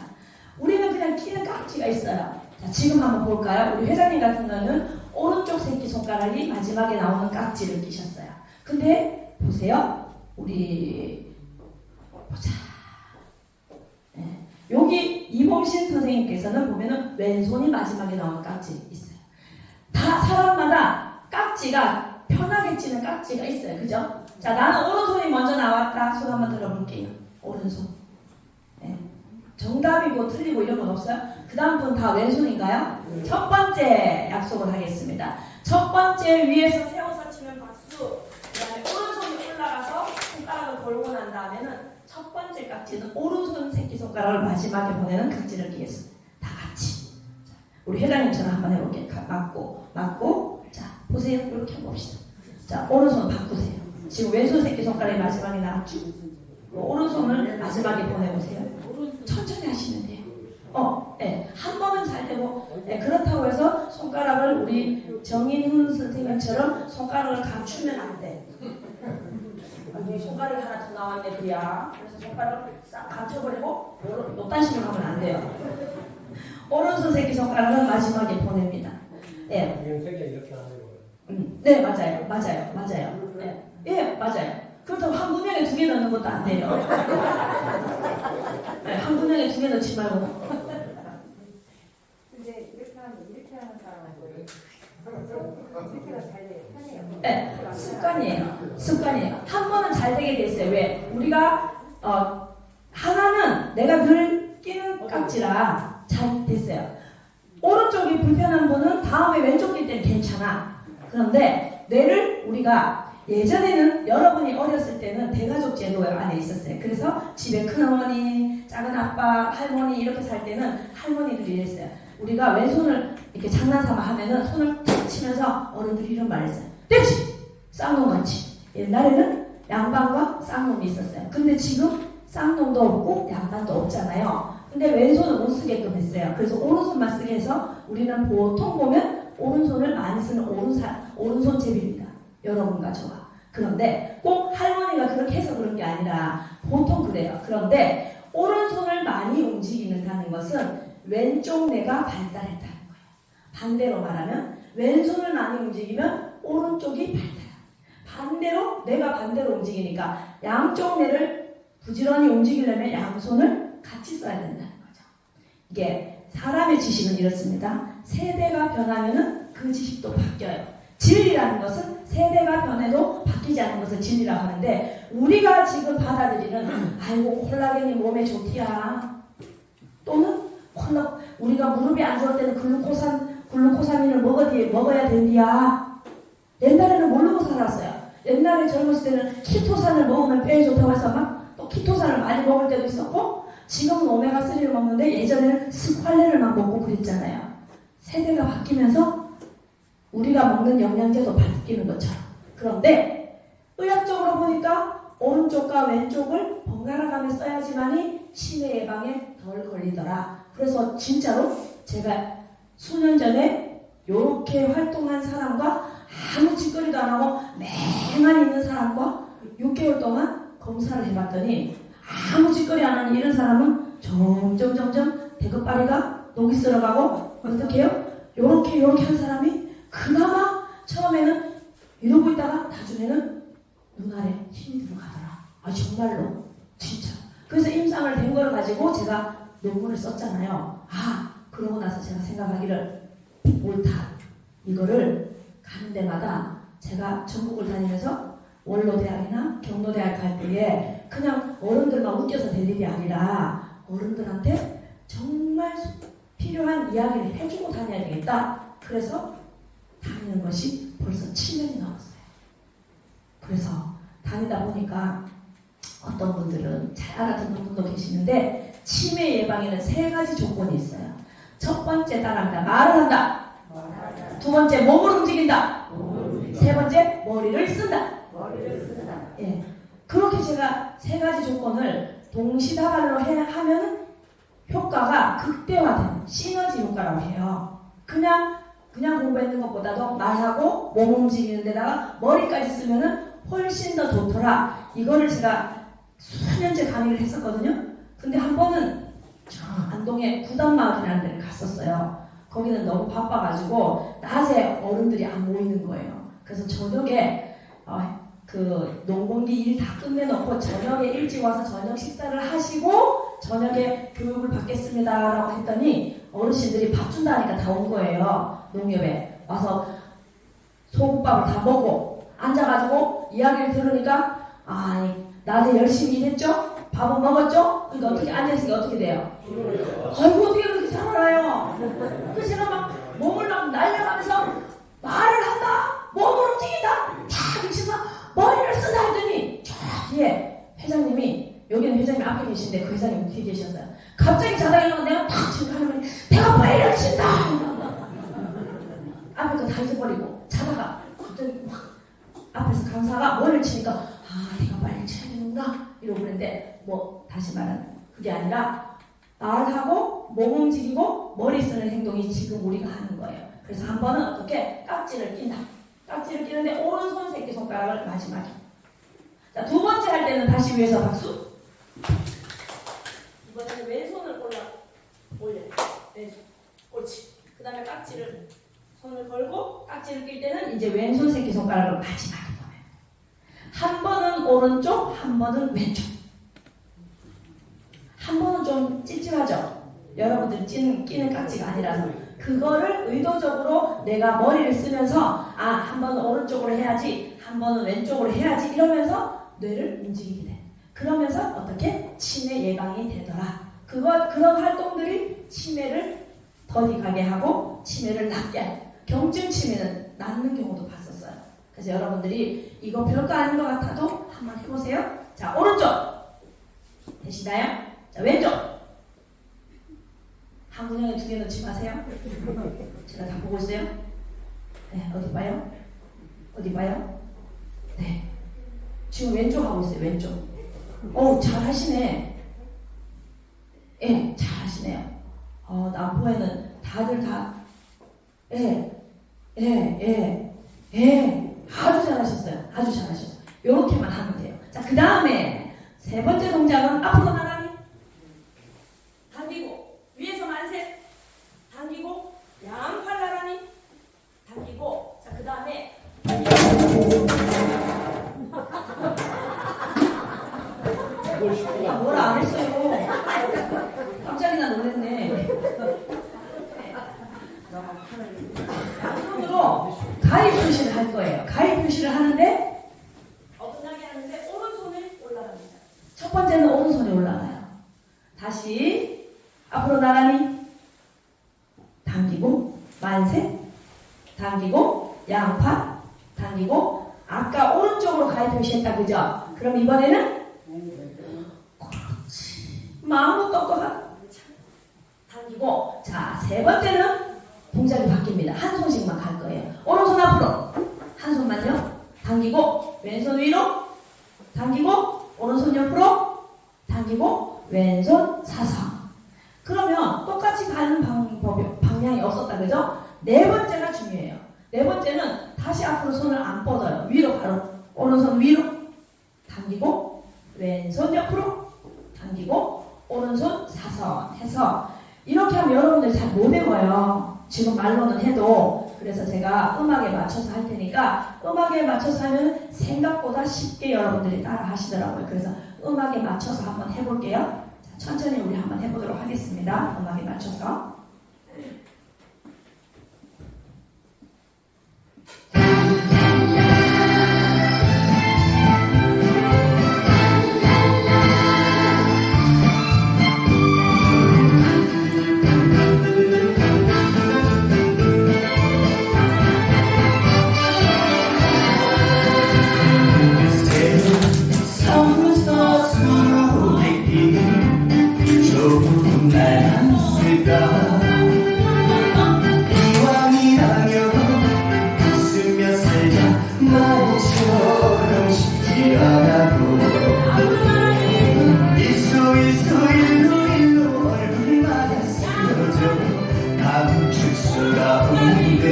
우리는 그냥 끼는 깍지가 있어요. 자, 지금 한번 볼까요? 우리 회장님 같은 경우는 오른쪽 새끼손가락이 마지막에 나오는 깍지를 끼셨어요. 근데 보세요. 우리 보자. 네. 여기 이범신 선생님께서는 보면은 왼손이 마지막에 나오는 깍지 있어요. 다 사람마다 깍지가 편하게 치는 깍지가 있어요. 그죠? 자, 나는 오른손이 먼저 나왔다. 손 한번 들어볼게요. 오른손. 네. 정답이고 틀리고 이런 건 없어요? 그 다음 분 다 왼손인가요? 첫 번째 약속을 하겠습니다. 첫 번째 위에서 세워서 치면 박수. 그 다음에 오른손이 올라가서 손가락을 걸고 난 다음에는 첫 번째 깍지는 오른손 새끼손가락을 마지막에 보내는 깍지를 끼겠습니다. 다 같이. 자, 우리 회장님처럼 한번 해볼게요. 맞고. 자, 보세요. 이렇게 해봅시다. 자, 오른손 바꾸세요. 지금 왼손 새끼손가락이 마지막에 나왔죠? 오른손을 마지막에 보내보세요. 천천히 하시면 돼요. 네. 한 번은 잘 되고, 네. 그렇다고 해서 손가락을 우리 정인훈 선생님처럼 손가락을 감추면 안 돼. 아니, 손가락이 하나 더 나왔네, 그야. 그래서 손가락을 싹 감춰버리고, 요딴 식으로 하면 안 돼요. 오른손 새끼손가락은 마지막에 보냅니다. 네. 이렇게 하는 거예요. 네, 맞아요. 네, 맞아요. 그렇다고 한 분야에 두 개 넣는 것도 안 돼요. 네, 한 분야에 두 개 넣지 말고. 근데 이렇게 하는 사람은 이렇게가 잘 돼요. 편해요. 네, 습관이에요. 한 번은 잘 되게 됐어요. 왜? 우리가 하나는 내가 늘 끼는 깍지라 잘 됐어요. 오른쪽이 불편한 분은 다음에 왼쪽 낄 때는 괜찮아. 그런데 뇌를 우리가 예전에는 여러분이 어렸을 때는 대가족 제도 안에 있었어요. 그래서 집에 큰어머니, 작은 아빠, 할머니 이렇게 살 때는 할머니들이 이랬어요. 우리가 왼손을 이렇게 장난삼아 하면은 손을 탁 치면서 어른들이 이런 말을 했어요. 됐지! 쌍놈 같이. 옛날에는 양반과 쌍놈이 있었어요. 근데 지금 쌍놈도 없고 양반도 없잖아요. 근데 왼손을 못 쓰게끔 했어요. 그래서 오른손만 쓰게 해서 우리는 보통 보면 오른손을 많이 쓰는 오른손 제비입니다. 여러분과 저와. 그런데 꼭 할머니가 그렇게 해서 그런 게 아니라 보통 그래요. 그런데 오른손을 많이 움직이는다는 것은 왼쪽 뇌가 발달했다는 거예요. 반대로 말하면 왼손을 많이 움직이면 오른쪽이 발달해요. 반대로 뇌가 반대로 움직이니까 양쪽 뇌를 부지런히 움직이려면 양손을 같이 써야 된다는 거죠. 이게 사람의 지식은 이렇습니다. 세대가 변하면은 그 지식도 바뀌어요. 진리라는 것은 세대가 변해도 바뀌지 않는 것을 진리라고 하는데 우리가 지금 받아들이는 아이고 콜라겐이 몸에 좋디야 또는 우리가 무릎이 안 좋을 때는 글루코사민을 먹어야 된디야. 옛날에는 모르고 살았어요. 옛날에 젊었을 때는 키토산을 먹으면 뼈에 좋다고 해서 막 또 키토산을 많이 먹을 때도 있었고 지금은 오메가3를 먹는데 예전에는 스ኳ레를 막 먹고 그랬잖아요. 세대가 바뀌면서 우리가 먹는 영양제도 바뀌는 것처럼. 그런데 의학적으로 보니까 오른쪽과 왼쪽을 번갈아 가며 써야지만이 치매 예방에 덜 걸리더라. 그래서 진짜로 제가 수년 전에 이렇게 활동한 사람과 아무 짓거리도 안 하고 맹만 있는 사람과 6개월 동안 검사를 해봤더니 아무 짓거리 안 하는 이런 사람은 점점 대급발이가 녹이 쓸어가고 어떻게 해요? 요렇게 한 사람이 그나마 처음에는 이러고 있다가 나중에는 눈알에 힘이 들어가더라. 아 정말로 진짜. 그래서 임상을 된 걸 가지고 제가 논문을 썼잖아요. 아 그러고 나서 제가 생각하기를 옳다. 이거를 가는 데마다 제가 전국을 다니면서 원로대학이나 경로대학 갈 때에 그냥 어른들만 웃겨서 될 일이 아니라 어른들한테 정말 필요한 이야기를 해주고 다녀야 되겠다. 그래서 다니는 것이 벌써 7년이 넘었어요. 그래서 다니다 보니까 어떤 분들은 잘 알아듣는 분도 계시는데 치매 예방에는 3가지 조건이 있어요. 첫 번째 따라합니다. 말을 한다. 두 번째 몸을 움직인다. 세 번째 머리를 쓴다. 예. 그렇게 제가 3가지 조건을 동시다발로 하면은 효과가 극대화되는 시너지 효과라고 해요. 그냥 공부했는 것보다도 말하고 몸 움직이는 데다가 머리까지 쓰면은 훨씬 더 좋더라. 이거를 제가 수년째 강의를 했었거든요. 근데 한 번은 저 안동에 구단마을이라는 데를 갔었어요. 거기는 너무 바빠가지고 낮에 어른들이 안 모이는 거예요. 그래서 저녁에 그 농번기 일 다 끝내놓고 저녁에 일찍 와서 저녁 식사를 하시고 저녁에 교육을 받겠습니다라고 했더니 어르신들이 밥 준다니까 다 온 거예요. 농협에 와서 소국밥을 다 먹고 앉아가지고 이야기를 들으니까 낮에 열심히 일했죠? 밥은 먹었죠? 그러니까 어떻게 앉아있으니까 어떻게 돼요? 아이고 어떻게 그렇게 잘 알아요? 그래서 제가 막 몸을 막 날려가면서 말을 한다, 몸을 움직인다, 다 미쳐서 머리를 쓴다 했더니 저 뒤에 회장님이, 여기는 회장님 앞에 계신데 그 회장님 뒤에 계셨어요. 갑자기 자다가 일어나 내가 탁 치고 하면 내가 머리를 친다. 앞에 거 다 잊어버리고 자다가 갑자기 막 앞에서 강사가 머리를 치니까 내가 빨리 쳐야 되는구나 이러고 그랬는데 다시 말하면 그게 아니라 말하고 몸 움직이고 머리 쓰는 행동이 지금 우리가 하는 거예요. 그래서 한 번은 어떻게 깍지를 낀다. 깍지를 끼는데 오른손 새끼손가락을 마지막에. 자, 두 번째 할 때는 다시 위에서 박수. 이번에는 왼손을 올려. 왼손. 옳지. 그 다음에 깍지를 손을 걸고 깍지를 낄 때는 이제 왼손 새끼손가락을 마지막에 보내요. 한 번은 오른쪽, 한 번은 왼쪽. 한 번은 좀 찝찝하죠? 여러분들 끼는 깍지가 아니라서 그거를 의도적으로 내가 머리를 쓰면서 한 번은 오른쪽으로 해야지, 한 번은 왼쪽으로 해야지 이러면서 뇌를 움직이게 돼. 그러면서 어떻게? 치매 예방이 되더라. 그런 활동들이 치매를 덜 가게 하고 치매를 낫게 하고 경증 치매는 낫는 경우도 봤었어요. 그래서 여러분들이 이거 별거 아닌 것 같아도 한번 해보세요. 자, 오른쪽 되시나요? 자, 왼쪽 한 분야에 2개 넣지 마세요. 제가 다 보고 있어요. 네, 어디 봐요? 어디 봐요? 네, 지금 왼쪽 하고 있어요. 왼쪽. 잘하시네. 예, 잘하시네요. 남포에는 다들 다 아주 잘하셨어요. 아주 잘하셨어요. 요렇게만 하면 돼요. 자, 그 다음에 3번째 동작은 앞으로 나란히 당기고 위에서 만세 당기고 양팔 나란히 당기고. 자, 그 다음에 뭐라 안 했어요. 깜짝이나 놀랐네. 손으로 가위 표시를 할 거예요. 가위 표시를 하는데 어긋나게 하는데 오른손이 올라갑니다. 첫 번째는 오른손이 올라가요. 다시 앞으로 나란히 당기고 만세 당기고 양팔 당기고. 아까 오른쪽으로 가위 표시했다 그죠? 그럼 이번에는 그렇지. 마음도 똑똑하고 당기고. 자, 3번째는 동작이 바뀝니다. 한 손씩만 갈 거예요. 오른손 앞으로 한 손만요. 당기고 왼손 위로 당기고 오른손 옆으로 당기고 왼손 사선. 그러면 똑같이 가는 방향이 없었다 그죠? 4번째가 중요해요. 네 번째는 다시 앞으로 손을 안 뻗어요. 위로 바로 오른손 위로 당기고 왼손 옆으로 당기고 오른손 사선 해서 이렇게 하면 여러분들이 잘 못 외워요. 지금 말로는 해도. 그래서 제가 음악에 맞춰서 할 테니까 음악에 맞춰서 하면 생각보다 쉽게 여러분들이 따라 하시더라고요. 그래서 음악에 맞춰서 한번 해볼게요. 자, 천천히 우리 한번 해보도록 하겠습니다. 음악에 맞춰서. 이왕이라면 웃으며 살자 말처럼 쉽지 않아도 일소 일로 얼굴마다 쓰러져 감출 수가 없는데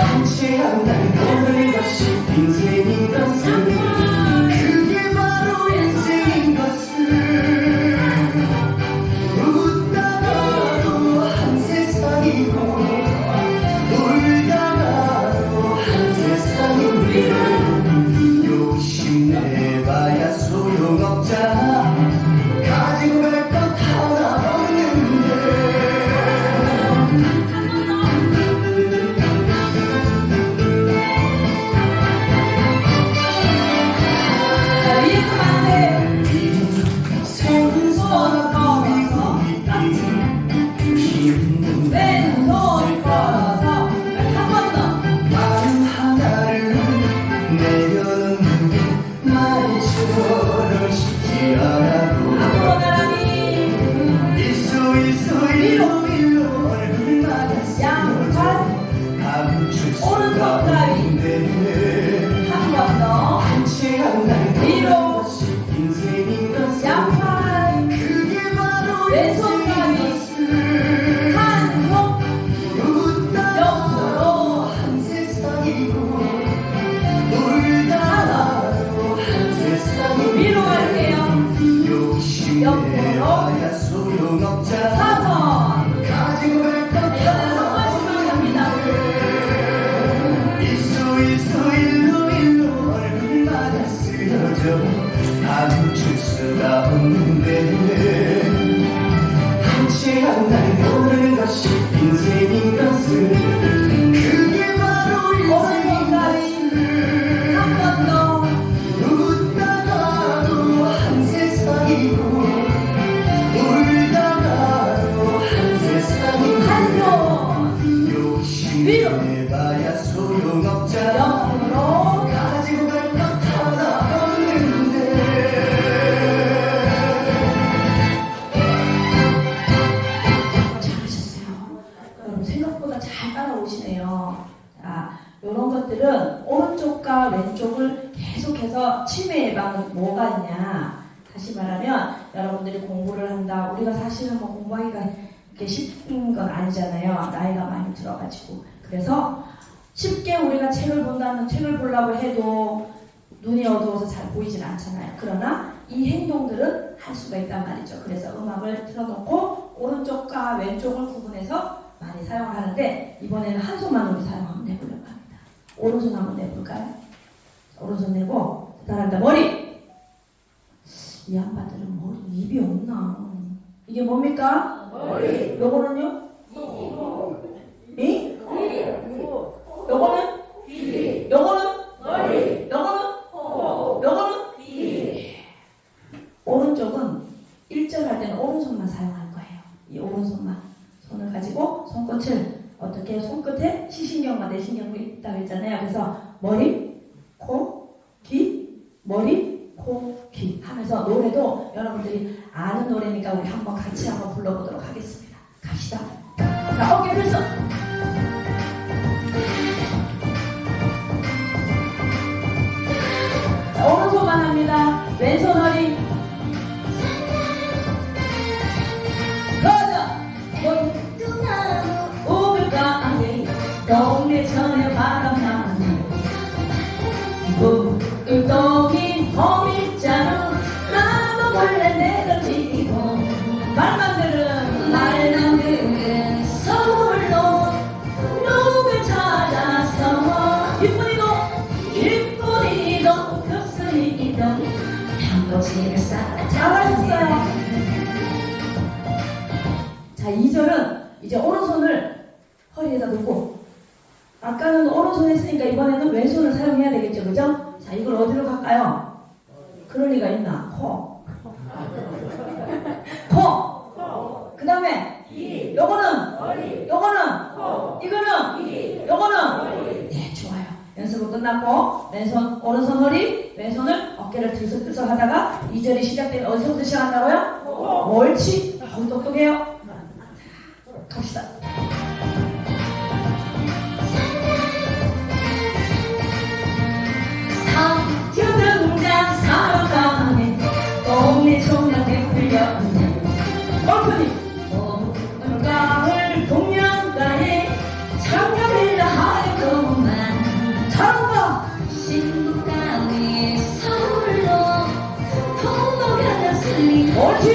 한채 한날 모르는 것이 인생인 것을 그게 바로 인생인 것을 웃다가도 한 세상이고 울다가도 한 세상인데 욕심내봐야 소용없잖아 가지고 갈 것 하나 없는데 자, 위에서 만세. 생선 걸어서 힘든 왼손 걸어서 한 번 더. 마음 하나를 내려놓는 게 말처럼 쉽지 않아도 앞으로 나란히 일소 일로 얼굴마다 쓰러져 감출 수가 오른손가락이. 없는데 한 번 더. 한채 한날 위로. 것이 인생인 것을 양팔 그게 바로 왼손가락이. 인생인 것을 한 손. 웃다가도 한 세상이고 울다가도 한 세상이고 위로 갈게요. 욕심내봐야 소용없잖아 사선. 가지고 갈것 이거는 한 번씩만 갑니다. 일소 일로 얼굴마다 쓰러져 감출 수가 없는데 한채 한날 모르는 것이 인생인 것을 그게 바로 인생인 것을 한 번 더. 웃다가도 한 세상이고 울다가도 한 세상이고 한 손. 욕심내봐야 소용없잖아 옆으로. 가지고 갈 것 하나 없는데 잘하셨어요. 여러분 생각보다 잘 따라오시네요. 자, 이런 것들은 오른쪽과 왼쪽을 계속해서 치매 예방은 뭐가 있냐. 다시 말하면 여러분들이 공부를 한다. 우리가 사실은 뭐 공부하기가 이렇게 쉽은 건 아니잖아요. 나이가 많이 들어가지고. 그래서 쉽게 우리가 책을 본다면 책을 보려고 해도 눈이 어두워서 잘 보이진 않잖아요. 그러나 이 행동들은 할 수가 있단 말이죠. 그래서 음악을 틀어놓고 오른쪽과 왼쪽을 구분해서 많이 사용하는데 이번에는 한 손만 우리 사용하면 내보려고 합니다. 오른손 한번 내볼까요? 자, 오른손 내고 잘한다. 머리! 이 양반들은 머리 입이 없나? 이게 뭡니까? 머리. 요거는요? 이? 요거는? 귀. 요거는? 머리. 요거는? 코. 요거는? 귀. 오른쪽은 1절 할 때는 오른손만 사용할 거예요. 이 오른손만. 손을 가지고 손끝을 어떻게 손끝에 시신경과 내신경이 있다고 했잖아요. 그래서 머리, 코, 귀, 머리, 코, 귀 하면서 노래도 여러분들이 아는 노래니까 우리 한번 같이 한번 불러보도록 하겠습니다. 갑시다. 자, 어깨 들썩. 자, 오른손만 합니다. 왼손 허리. 거저. 우물가 안에 몰래 내던지고 말만 들은 서울로 누굴 찾아서 이쁜이도 급순이도 한곳을 쌓아. 잘하셨어요. 자, 2절은 이제 오른손을 허리에다 놓고, 아까는 오른손 했으니까 이번에는 왼손을 사용해야 되겠죠, 그죠? 자, 이걸 어디로 갈까요? 그럴 리가 있나? 코. 그 다음에 요거는 요거는 네, 좋아요. 연습은 끝났고 왼손 오른손 허리, 왼손을 어깨를 들썩들썩 하다가 2절이 시작되면 어디서부터 시작한다고요? 옳지. 똑똑해요. 갑시다. 사겨등장 사랑에 동네 총각에 풀렸네. 얼큰이 가을 동양가에 장가를 하였구만. 잘한다. 신부감이 서울로 통로가는 옳지.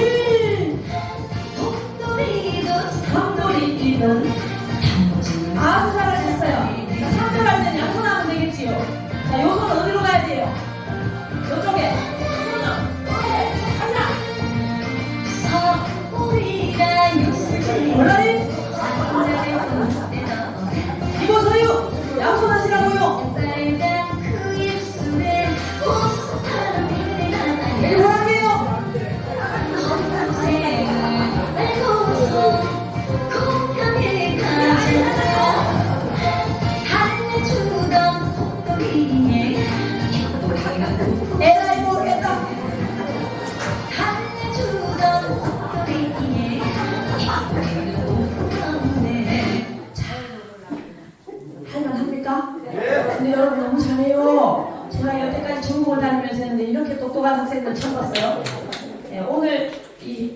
독도리도 삼돌이든 아주 잘하셨어요. 자, 3절 할 때는 양손하면 되겠지요. 자, 요 손은 어디로 가야 돼요? 요쪽에. 손은 가자. 서울이라 육수지 올라리. 이거 서유. 양손 하시라고요. 빨간 그 입술에 꽃사파로 빛내나요. 이거 하게요. 평생을 알고서 공평히 가자. 달래주던 독도리에 에라이 모르겠다. 달래주던 독도리에 할만합니까? 근데 여러분 너무 잘해요. 제가 여태까지 전국을 다니면서 했는데 이렇게 똑똑한 학생들 처음 봤어요. 네, 오늘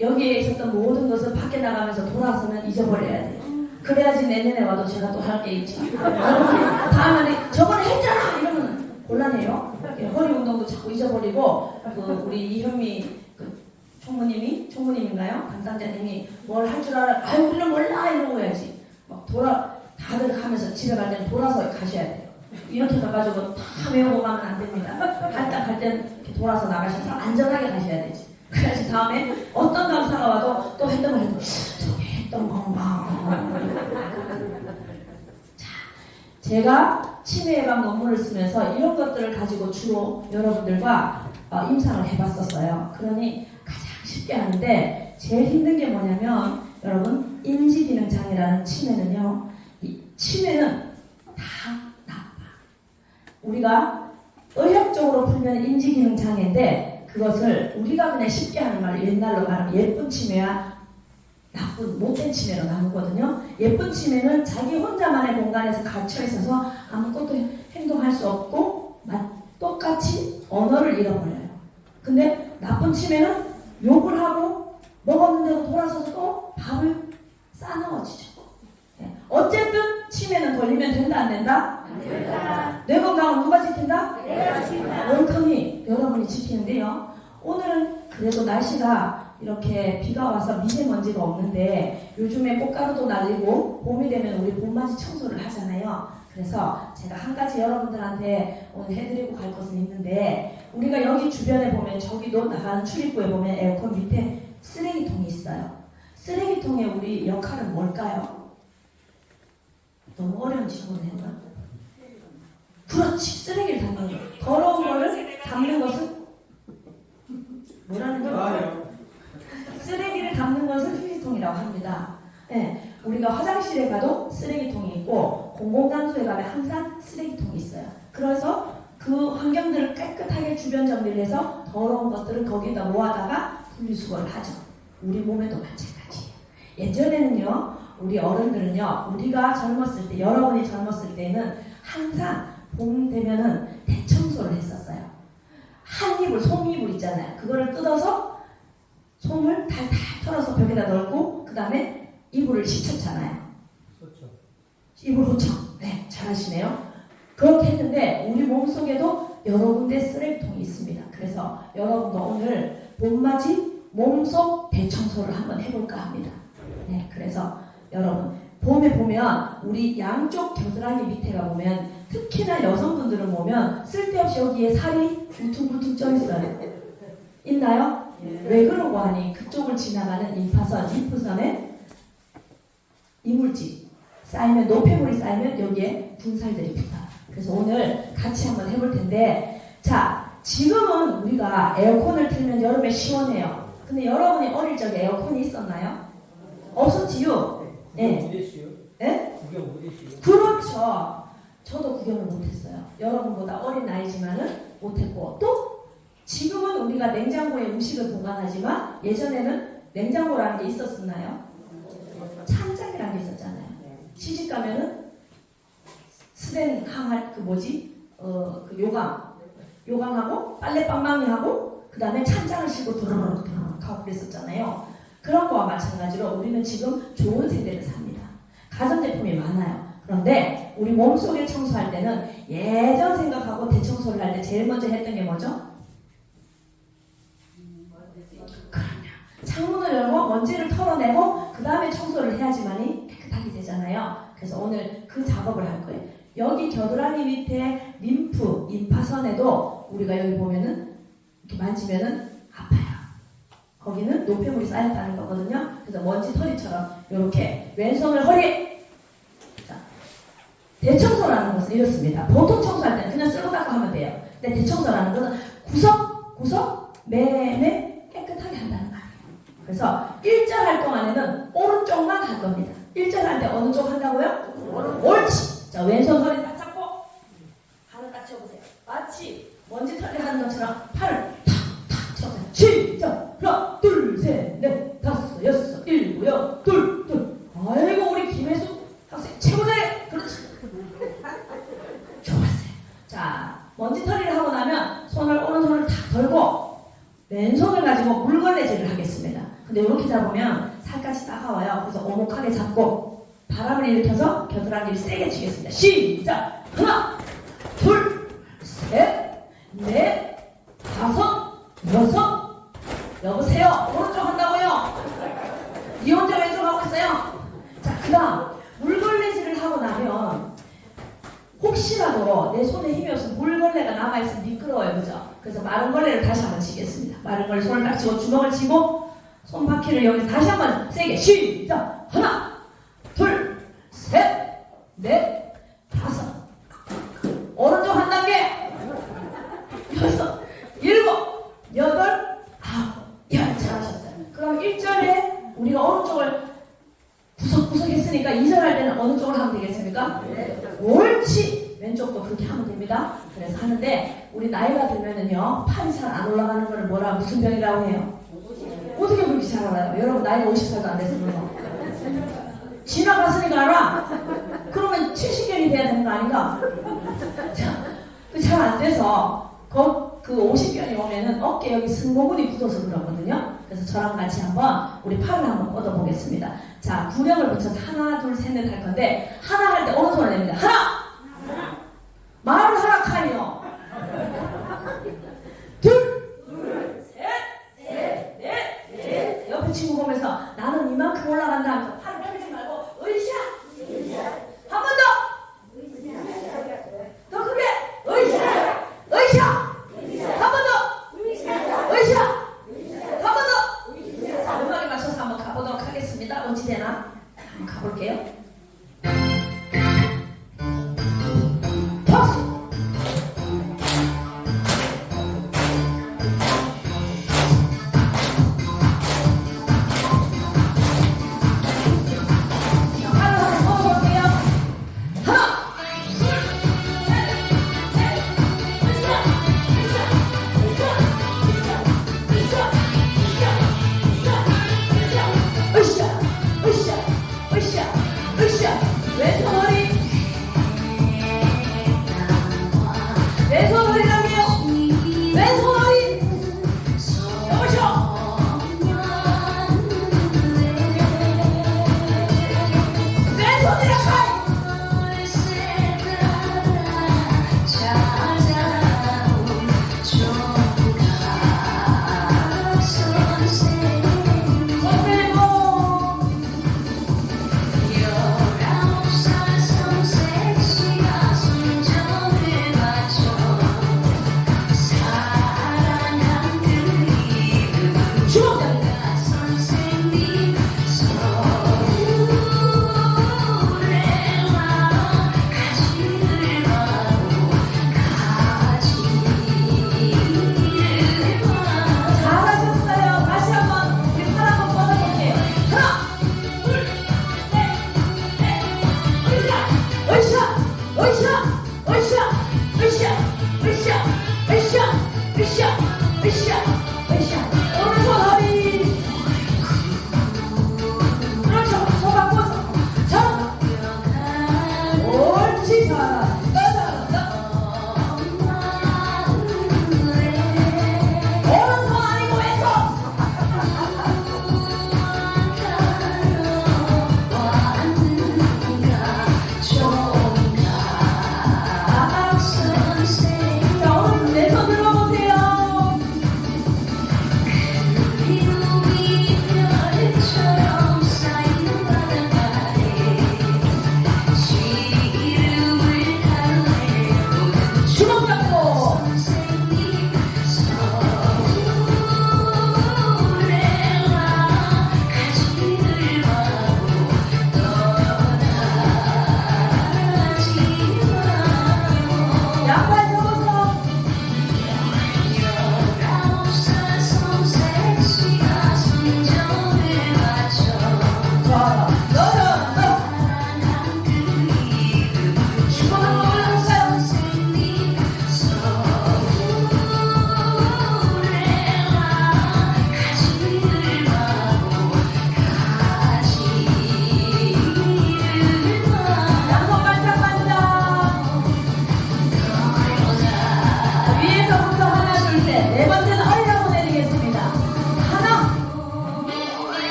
여기에 있었던 모든 것을 밖에 나가면서 돌아서면 잊어버려야 돼요. 그래야지 내년에 와도 제가 또 할 게 있죠. 다음에 저번에 했잖아! 이러면 곤란해요. 허리 운동도 자꾸 잊어버리고, 우리 이현미 총무님인가요? 담당자님이 뭘 할 줄 알아? 아유, 우리는 몰라! 이러고 해야지. 다들 가면서 집에 갈 때는 돌아서 가셔야 돼요. 이렇게 가가지고 다 외우고 가면 안 됩니다. 갈 때는 이렇게 돌아서 나가셔서 안전하게 가셔야 되지. 그래야지 다음에 어떤 강사가 와도 또 했던 걸 해도 저게 했던 건가. 자, 제가 치매 예방 논문을 쓰면서 이런 것들을 가지고 주로 여러분들과 임상을 해봤었어요. 그러니 가장 쉽게 하는데 제일 힘든 게 뭐냐면 여러분 인지기능 장애라는 치매는요. 이 치매는 다 나빠. 우리가 의학적으로 풀면 인지기능 장애인데 그것을 우리가 그냥 쉽게 하는 말로 옛날로 말하면 예쁜 치매와 나쁜 못된 치매로 나누거든요. 예쁜 치매는 자기 혼자만의 공간에서 갇혀 있어서 아무것도 행동할 수 없고 똑같이 언어를 잃어버려요. 근데 나쁜 치매는 욕을 하고 먹었는데도 돌아서서 또 밥을 싸넣어지죠. 어쨌든 치매는 걸리면 된다 안 된다? 안 된다. 내 건강은 누가 지킨다? 내가 지킨다. 원컴이 여러분이 지키는데요. 오늘은 그래도 날씨가 이렇게 비가 와서 미세먼지가 없는데 요즘에 꽃가루도 날리고 봄이 되면 우리 봄맞이 청소를 하잖아요. 그래서 제가 한 가지 여러분들한테 오늘 해드리고 갈 것은 있는데 우리가 여기 주변에 보면 저기도 나가는 출입구에 보면 에어컨 밑에 쓰레기통이 있어요. 쓰레기통의 우리 역할은 뭘까요? 너무 어려운 질문을 했나? 그렇지, 쓰레기를 담는 거. 더러운 거를 담는 것은 뭐라는 거예요? 쓰레기를 담는 것을 휴지통이라고 합니다. 네, 우리가 화장실에 가도 쓰레기통이 있고 공공장소에 가면 항상 쓰레기통이 있어요. 그래서 그 환경들을 깨끗하게 주변 정리를 해서 더러운 것들을 거기다 모아다가 분리수거를 하죠. 우리 몸에도 마찬가지예요. 예전에는요, 우리 어른들은요, 우리가 젊었을 때, 여러분이 젊었을 때는 항상 봄 되면은 대청소를 했었어요. 한 이불, 솜이불 있잖아요. 그거를 뜯어서 솜을 달달 털어서 벽에다 넣고 그 다음에 이불을 씻었잖아요. 그렇죠. 이불 호청. 네, 잘하시네요. 그렇게 했는데 우리 몸속에도 여러 군데 쓰레기통이 있습니다. 그래서 여러분도 오늘 봄맞이 몸속 대청소를 한번 해볼까 합니다. 네, 그래서 여러분 봄에 보면 우리 양쪽 겨드랑이 밑에가 보면 특히나 여성분들은 보면 쓸데없이 여기에 살이 울퉁불퉁 쪄 있어요. 있나요? 왜 그러고 하니 그쪽을 지나가는 림파선, 림프선에 이물질 쌓이면 노폐물이 쌓이면 여기에 분살들이 붙어요. 그래서 오늘 같이 한번 해볼 텐데 자 지금은 우리가 에어컨을 틀면 여름에 시원해요. 근데 여러분이 어릴 적에 에어컨이 있었나요? 없었지요? 네. 못했어요? 네? 구경 못했어요? 그렇죠. 저도 구경을 못했어요. 여러분보다 어린 나이지만은 못했고 또 지금은 우리가 냉장고에 음식을 보관하지만 예전에는 냉장고라는 게 있었나요? 찬장이라는 게 있었잖아요. 시집 가면은 스텐 항할 그 뭐지? 그 요강하고 빨래 빵망이하고 그 다음에 찬장을 싣고 드르륵 하고 그랬었잖아요. 그런 거와 마찬가지로 우리는 지금 좋은 세대를 삽니다. 가전제품이 많아요. 그런데 우리 몸속에 청소할 때는 예전 생각하고 대청소를 할 때 제일 먼저 했던 게 뭐죠? 그럼요. 창문을 열고 먼지를 털어내고 그 다음에 청소를 해야지만이 깨끗하게 되잖아요. 그래서 오늘 그 작업을 할 거예요. 여기 겨드랑이 밑에 림프, 임파선에도 우리가 여기 보면은 이렇게 만지면은 아파요. 거기는 노폐물이 쌓였다는 거거든요. 그래서 먼지 털이처럼 이렇게 왼손을 허리 자, 대청소라는 것은 이렇습니다. 보통 청소할 때는 그냥 쓸고 닦고 하면 돼요. 근데 대청소라는 것은 구석 매매 깨끗하게 한다는 말이에요. 그래서 1절 할 동안에는 오른쪽만 할 겁니다. 1절 할 때 어느 쪽 한다고요? 옳지. 자, 왼손 허리 딱 잡고 발을 딱 쳐보세요. 마치 먼지 털이 하는 것처럼 팔을 탁탁 쳐보세요. 시작! 하나, 둘, 셋, 넷, 다섯, 여섯, 일곱, 여덟, 둘. 아이고 우리 김혜수 학생 최고네. 그렇지. 좋았어요. 자, 먼지 털이를 하고 나면 오른손을 탁 걸고 왼손을 가지고 물걸레질을 하겠습니다. 근데 이렇게 잡으면 살갗이 따가워요. 그래서 오목하게 잡고 바람을 일으켜서 겨드랑이를 세게 치겠습니다. 시작! 하나, 둘, 셋, 넷, 다섯, 여섯. 여보세요? 오른쪽 한다고요? 이 혼자 왼쪽 하고 있어요? 자, 그 다음 물걸레질을 하고 나면 혹시라도 내 손에 힘이 없어 물걸레가 남아있으면 미끄러워요. 그죠? 그래서 마른 걸레를 다시 한번 치겠습니다. 마른 걸레 손을 딱 쥐고 주먹을 쥐고 손바퀴를 여기서 다시 한번 세게 시작! 하나, 둘, 셋, 넷, 다섯. 오른쪽 한 단계. 여섯, 일곱, 여덟, 아홉. 야, 잘하셨어요. 그럼 1절에 우리가 오른쪽을 구석구석 했으니까 2절 할 때는 어느 쪽을 하면 되겠습니까? 옳지. 왼쪽도 그렇게 하면 됩니다. 그래서 하는데 우리 나이가 들면은요 팔이 잘 안 올라가는 걸 무슨 병이라고 해요? 어떻게 그렇게 잘 알아요? 여러분 나이가 50살도 안 돼서 그러나 지나갔으니까 알아? 그러면 70년이 돼야 되는 거 아닌가? 자, 잘 안 돼서 그 50년이 오면은 어깨 여기 승모근이 굳어서 그러거든요. 그래서 저랑 같이 한번 우리 팔을 한번 뻗어보겠습니다. 자, 구령을 붙여서 하나, 둘, 셋, 넷 할 건데 하나 할 때 오른손을 냅니다. 하나! 말을 하라 카니요. 둘, 셋, 넷. 옆에 친구 보면서 나는 이만큼 올라간다 하면서 팔을 펴지 말고 으쌰! 한 번 더 크게 으쌰! 한 번 더 으쌰! 한 번 더. 자, 음악에 맞춰서 한번 가보도록 하겠습니다. 언제 되나? 한번 가볼게요. 박수!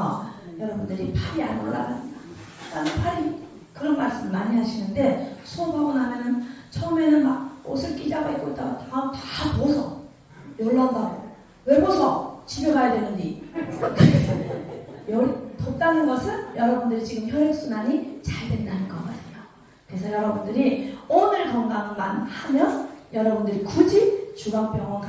하면요 여러분들이 팔이 안 올라간다. 나는 팔이 그런 말씀 많이 하시는데 수업하고 나면은 처음에는 막 옷을 끼자고 입고 있다가 다음 다 벗어. 열난다고. 왜 벗어? 집에 가야 되는데. 열이 덥다는 것은 여러분들이 지금 혈액순환이 잘 된다는 거거든요. 그래서 여러분들이 오늘 건강만 하면 여러분들이 굳이 주간보호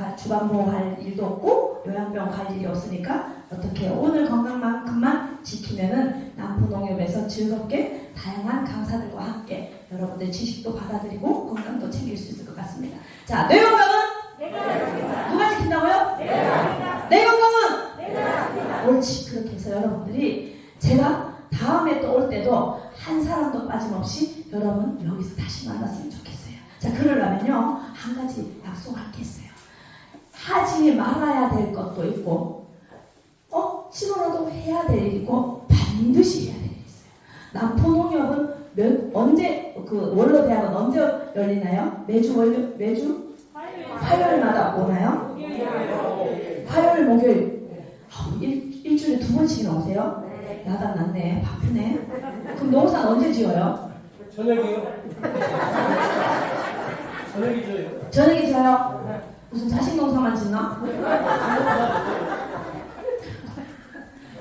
할 일도 없고 요양병원 갈 일이 없으니까 어떻게 오늘 건강만큼만 지키면은 남포농협에서 즐겁게 다양한 강사들과 함께 여러분들 지식도 받아들이고 건강도 챙길 수 있을 것 같습니다. 자, 뇌 건강은? 누가 지킨다고요? 내 건강은? 옳지. 그렇게 해서 여러분들이 제가 다음에 또 올 때도 한 사람도 빠짐없이 여러분 여기서 다시 만났으면 좋겠어요. 자, 그러려면요 한 가지 약속할 게 있어요. 하지 말아야 될 것도 있고 억지로라도 해야 될 일이 있고 반드시 해야 될 일이 있어요. 남포농협은 언제 원로대학은 언제 열리나요? 매주 화요일마다 오나요? 화요일 목요일 일주일에 2번씩이나 오세요? 야단 났네. 바쁘네. 그럼 농사 언제 지어요? 저녁이요? 저녁이 져요. 저녁에 지어요? 무슨 자식 농사만 짓나?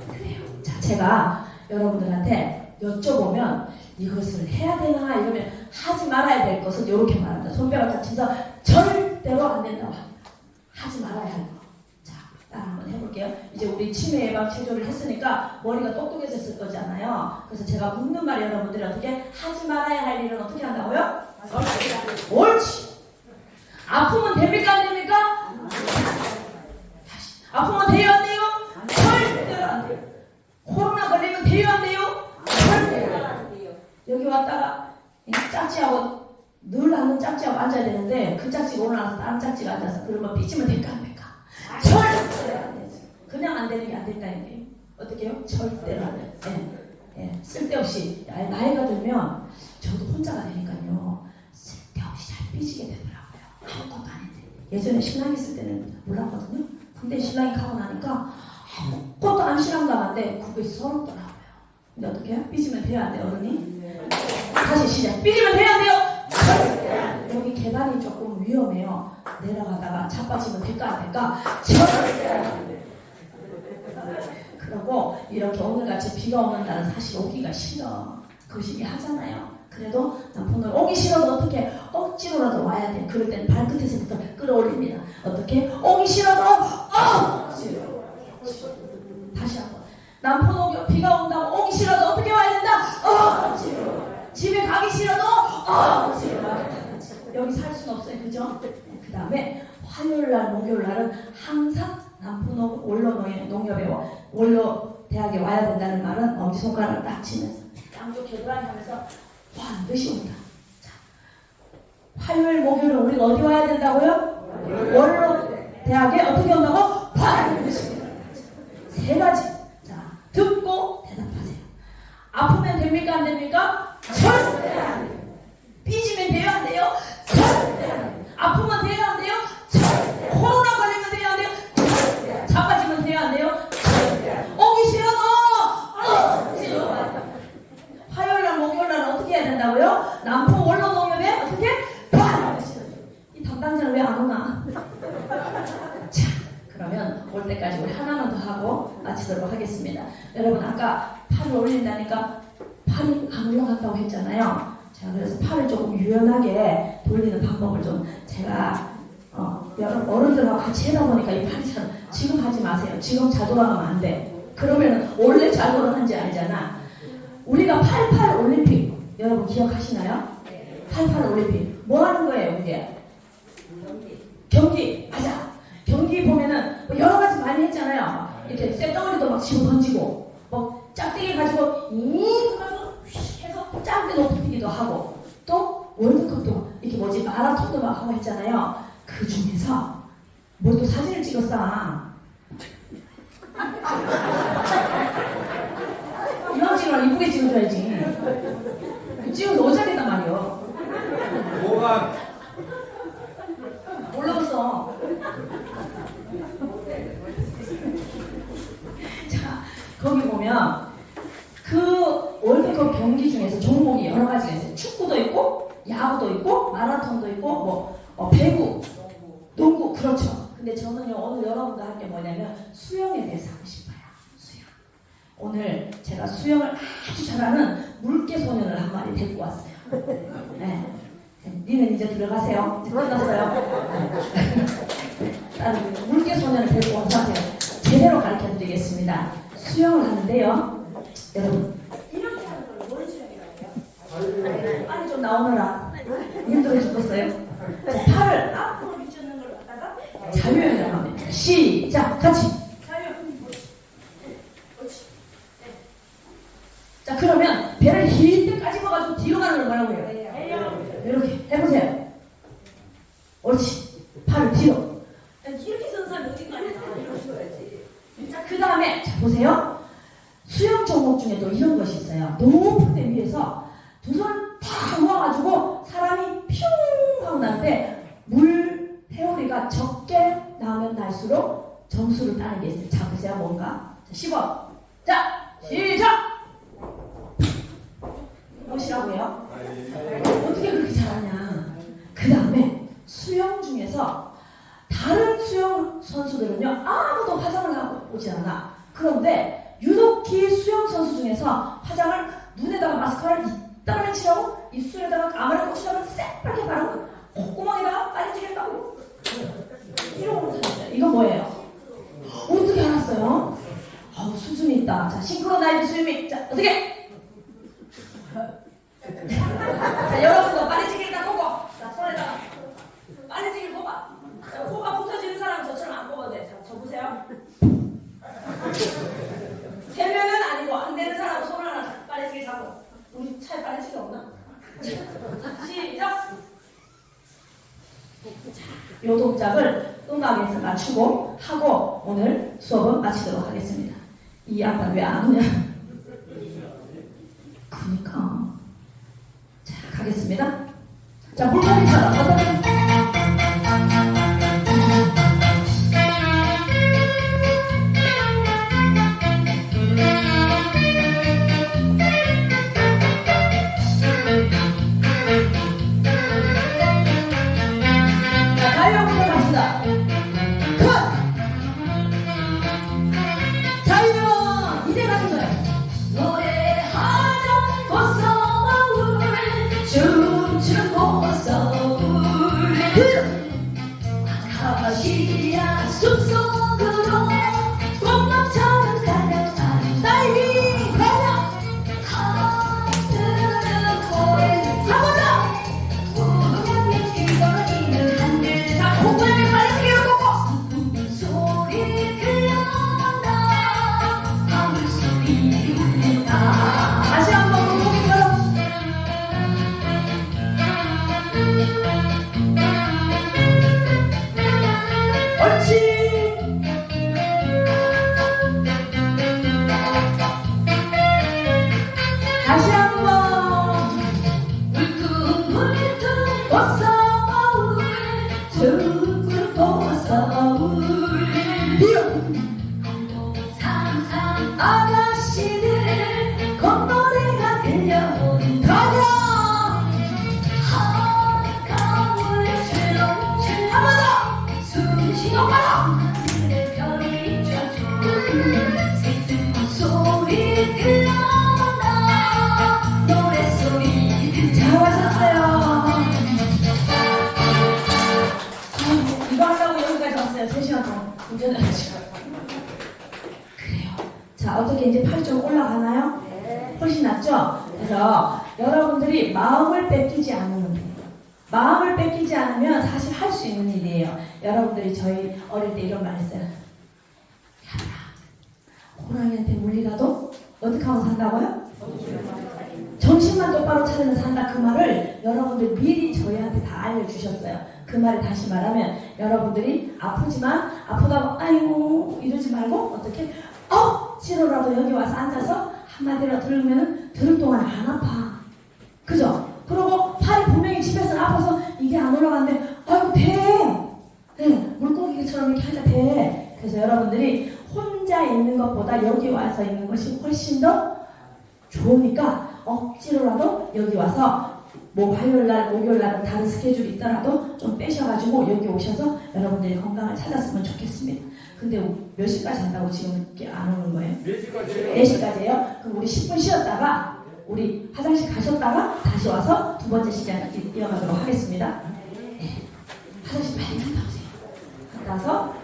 그래요. 자, 제가 여러분들한테 여쭤보면 이것을 해야 되나 이러면 하지 말아야 될 것은 이렇게 말합니다. 손뼉을 딱 치면서 절대로 안 된다고 합니다. 하지 말아야 할 거. 자, 따라 한번 해볼게요. 이제 우리 치매 예방 체조를 했으니까 머리가 똑똑해졌을 거잖아요. 그래서 제가 묻는 말이 여러분들이 어떻게 하지 말아야 할 일은 어떻게 한다고요? 옳지. 아프면 됩니까 안 됩니까? 다시. 아프면 돼요 안 돼요? 절대로 안 돼요. 코로나 걸리면 돼요 안 돼요? 절대로 안 돼요. 여기 왔다가 짝지하고 늘 하는 짝지하고 앉아야 되는데 그 짝지가 올라와서 다른 짝지가 앉아서 그러면 삐지면 될까 안 될까? 절대로 안 되죠. 그냥 안 되는 게 안 된다는 게 어떻게 해요? 절대로 안 돼요. 쓸데없이 나이가 들면 저도 혼자가 되니까요 쓸데없이 잘 삐지게 되더라고요. 아무것도 아닌데 예전에 신랑 있을 때는 몰랐거든요. 근데 신랑이 가고 나니까 아무것도 안 신랑당한데 그게 서럽더라고요. 근데 어떻게 해요? 삐지면 돼야 안 돼요 어른이? 다시 시작. 삐지면 돼야 안 돼요? 여기 계단이 조금 위험해요. 내려가다가 자빠지면 될까 안 될까? 절대 안 돼요. 그러고 이렇게 오늘같이 비가 오는 날은 사실 오기가 싫어. 거시기 하잖아요. 그래도 남편은 오기 싫어도 어떻게 억지로라도 와야 돼. 그럴 땐 발끝에서부터 끌어올립니다. 어떻게? 오기 싫어도 억지로. 다시 한번. 남편 오기 비가 온다고 오기 싫어도 어떻게 와야 된다? 억지로. 집에 가기 싫어도 억지로. 여기 살 수는 없어요. 그죠? 그 다음에 화요일날 목요일날은 항상 남포농 원로농협에 원로대학에 와야 된다는 말은 엄지손가락을 딱 치면서 양쪽 겨드랑이 하면서 반드시 온다. 자, 화요일 목요일은 우리가 어디 와야 된다고요? 원로대학에 어떻게 온다고? 반드시 온다. 세 가지. 자, 듣고 대답하세요. 아프면 됩니까 안 됩니까? 절대 안 돼요. 삐지면 돼요 안 돼요? 절대 안 돼요. 아프면 돼요 안 돼요? 절대. 코로나 걸리면 돼요 안 돼요? 절대. 자빠지면 돼요 안 돼요? 절대. 오기 싫어도 억지로. 화요일날 목요일날 어떻게 해야 된다고요? 남포 원로농협에 어떻게? 반드시. 이 담당자는 왜 안 오나? 자, 그러면 올 때까지 우리 하나만 더 하고 마치도록 하겠습니다. 여러분 아까 팔을 올린다니까 팔이 안 올라갔다고 했잖아요. 자, 그래서 팔을 조금 유연하게 돌리는 방법을 좀 제가 여러분 어른들하고 같이 하다 보니까 이 팔이 참 지금 하지 마세요. 지금 잘 돌아가면 안 돼. 그러면 원래 잘 돌아가는지 알잖아. 우리가 88 올림픽 여러분 기억하시나요? 88 올림픽 뭐 하는 거예요 이게? 경기. 맞아. 경기 보면은 뭐 여러 가지 많이 했잖아요. 이렇게 쇳덩어리도 막 집어 던지고 뭐 짝대기 가지고 해서 짝대 높이기도 하고 또 월드컵도 이렇게 뭐지 마라톤도 막 하고 했잖아요. 그 중에서 뭐 또 사진을 찍었어. 이런 찍으면 이쁘게 찍어줘야지. 찍어서 어쩌겠단 말이요. 뭐가 올라갔어. 자, 거기 보면 뭐냐면 그 월드컵 경기 중에서 종목이 여러 가지가 있어요. 축구도 있고 야구도 있고 마라톤도 있고 배구, 농구 그렇죠. 근데 저는요 오늘 여러분과 함께 뭐냐면 수영에 대해서 하고 싶어요. 수영. 오늘 제가 수영을 아주 잘하는 물개 소년을 한 마리 데리고 왔어요. 네. 니는 이제 들어가세요. 이제 끝났어요. 나는 물개 소년을 데리고 와서 하세요. 제대로 가르쳐 드리겠습니다. 수영을 하는데요. 여러분 이렇게 하는 걸 뭔 수영이라고 해요? 빨리 좀 나오느라 힘들어 죽겠어요. 자, 팔을 앞으로 비추는 걸 갖다가 자유형이라고 합니다. 시작! 같이! 자유형. 옳지. 네. 자, 그러면 배를 힐 때까지 먹어가지고 뒤로 가는 걸 뭐라고 해요? 이렇게 해보세요. 옳지. 팔을 뒤로. 이렇게 서는 사람이 어딘가 아니야? 이렇게 서야지. 자, 그 다음에 자 보세요. 수영 종목 중에 또 이런 것이 있어요. 높은 데 위에서 두 손을 탁 모아가지고 사람이 퓨 하고 나는데 물 회오리가 적게 나오면 날수록 점수를 따는 게 있어요. 자 보세요. 뭔가. 자, 10원. 자, 시작! 무엇이라고요? 어떻게 그렇게 잘하냐. 그 다음에 수영 중에서 다른 수영 선수들은요 아무도 화장을 하고 오지 않아. 그런데 유독히 수영 선수 중에서 화장을 눈에다가 마스카라를 이따만히 칠하고 입술에다가 까마를 꽂히려면 새빨게 바르고 콧구멍에다가 빨리지게 까고 이러고 사셨어요. 이거 뭐예요? 어떻게 알았어요? 수준이 있다. 자, 싱크로나이즈 스위밍. 자, 어떻게? 자, 여러분도 빨리지기를 다 꼽고. 자, 손에다가 빨리지기를 꼽아. 자, 코가 붙어지는 사람은 저처럼 안 꼽아도 돼. 자, 저 보세요. 되면은 아니고 안 되는 사람은 손 하나 빨리지기 잡고. 우리 차에 빨리지기 없나? 시작! 요 동작을 음악에서 맞추고 하고 오늘 수업은 마치도록 하겠습니다. 이 양반 왜 안 오냐? 그러니까. 자, 가겠습니다. 자, 물고기처럼 어떤 자, 어떻게 이제 팔이 좀 올라가나요? 훨씬 낫죠? 그래서 여러분들이 마음을 뺏기지 않으면 돼요. 마음을 뺏기지 않으면 사실 할 수 있는 일이에요. 여러분들이 저희 어릴 때 이런 말 했어요. 야라, 호랑이한테 물리가도 어떻게 하면 산다고요? 정신만 똑바로 차리면 산다. 그 말을 여러분들 미리 저희한테 다 알려주셨어요. 그 말을 다시 말하면 여러분들이 아프지만 아프다고 아이고 이러지 말고 어떻게 치료라도 여기 와서 앉아서 한마디라도 들으면 들을 동안 안 아파. 그죠? 그리고 팔이 분명히 집에서 아파서 이게 안 올라가는데 아이고 돼. 네, 물고기처럼 이렇게 하니까 돼. 그래서 여러분들이 혼자 혼자 있는 것보다 여기 와서 있는 것이 훨씬 더 좋으니까 억지로라도 여기 와서 뭐 화요일날, 목요일날은 다른 스케줄이 있더라도 좀 빼셔가지고 여기 오셔서 여러분들이 건강을 찾았으면 좋겠습니다. 근데 몇 시까지 한다고 지금 이렇게 안 오는 거예요? 4시까지요. 4시까지예요? 그럼 우리 10분 쉬었다가 우리 화장실 가셨다가 다시 와서 두 번째 시간 이어가도록 하겠습니다. 네. 화장실 빨리 갔다 오세요. 갔다 와서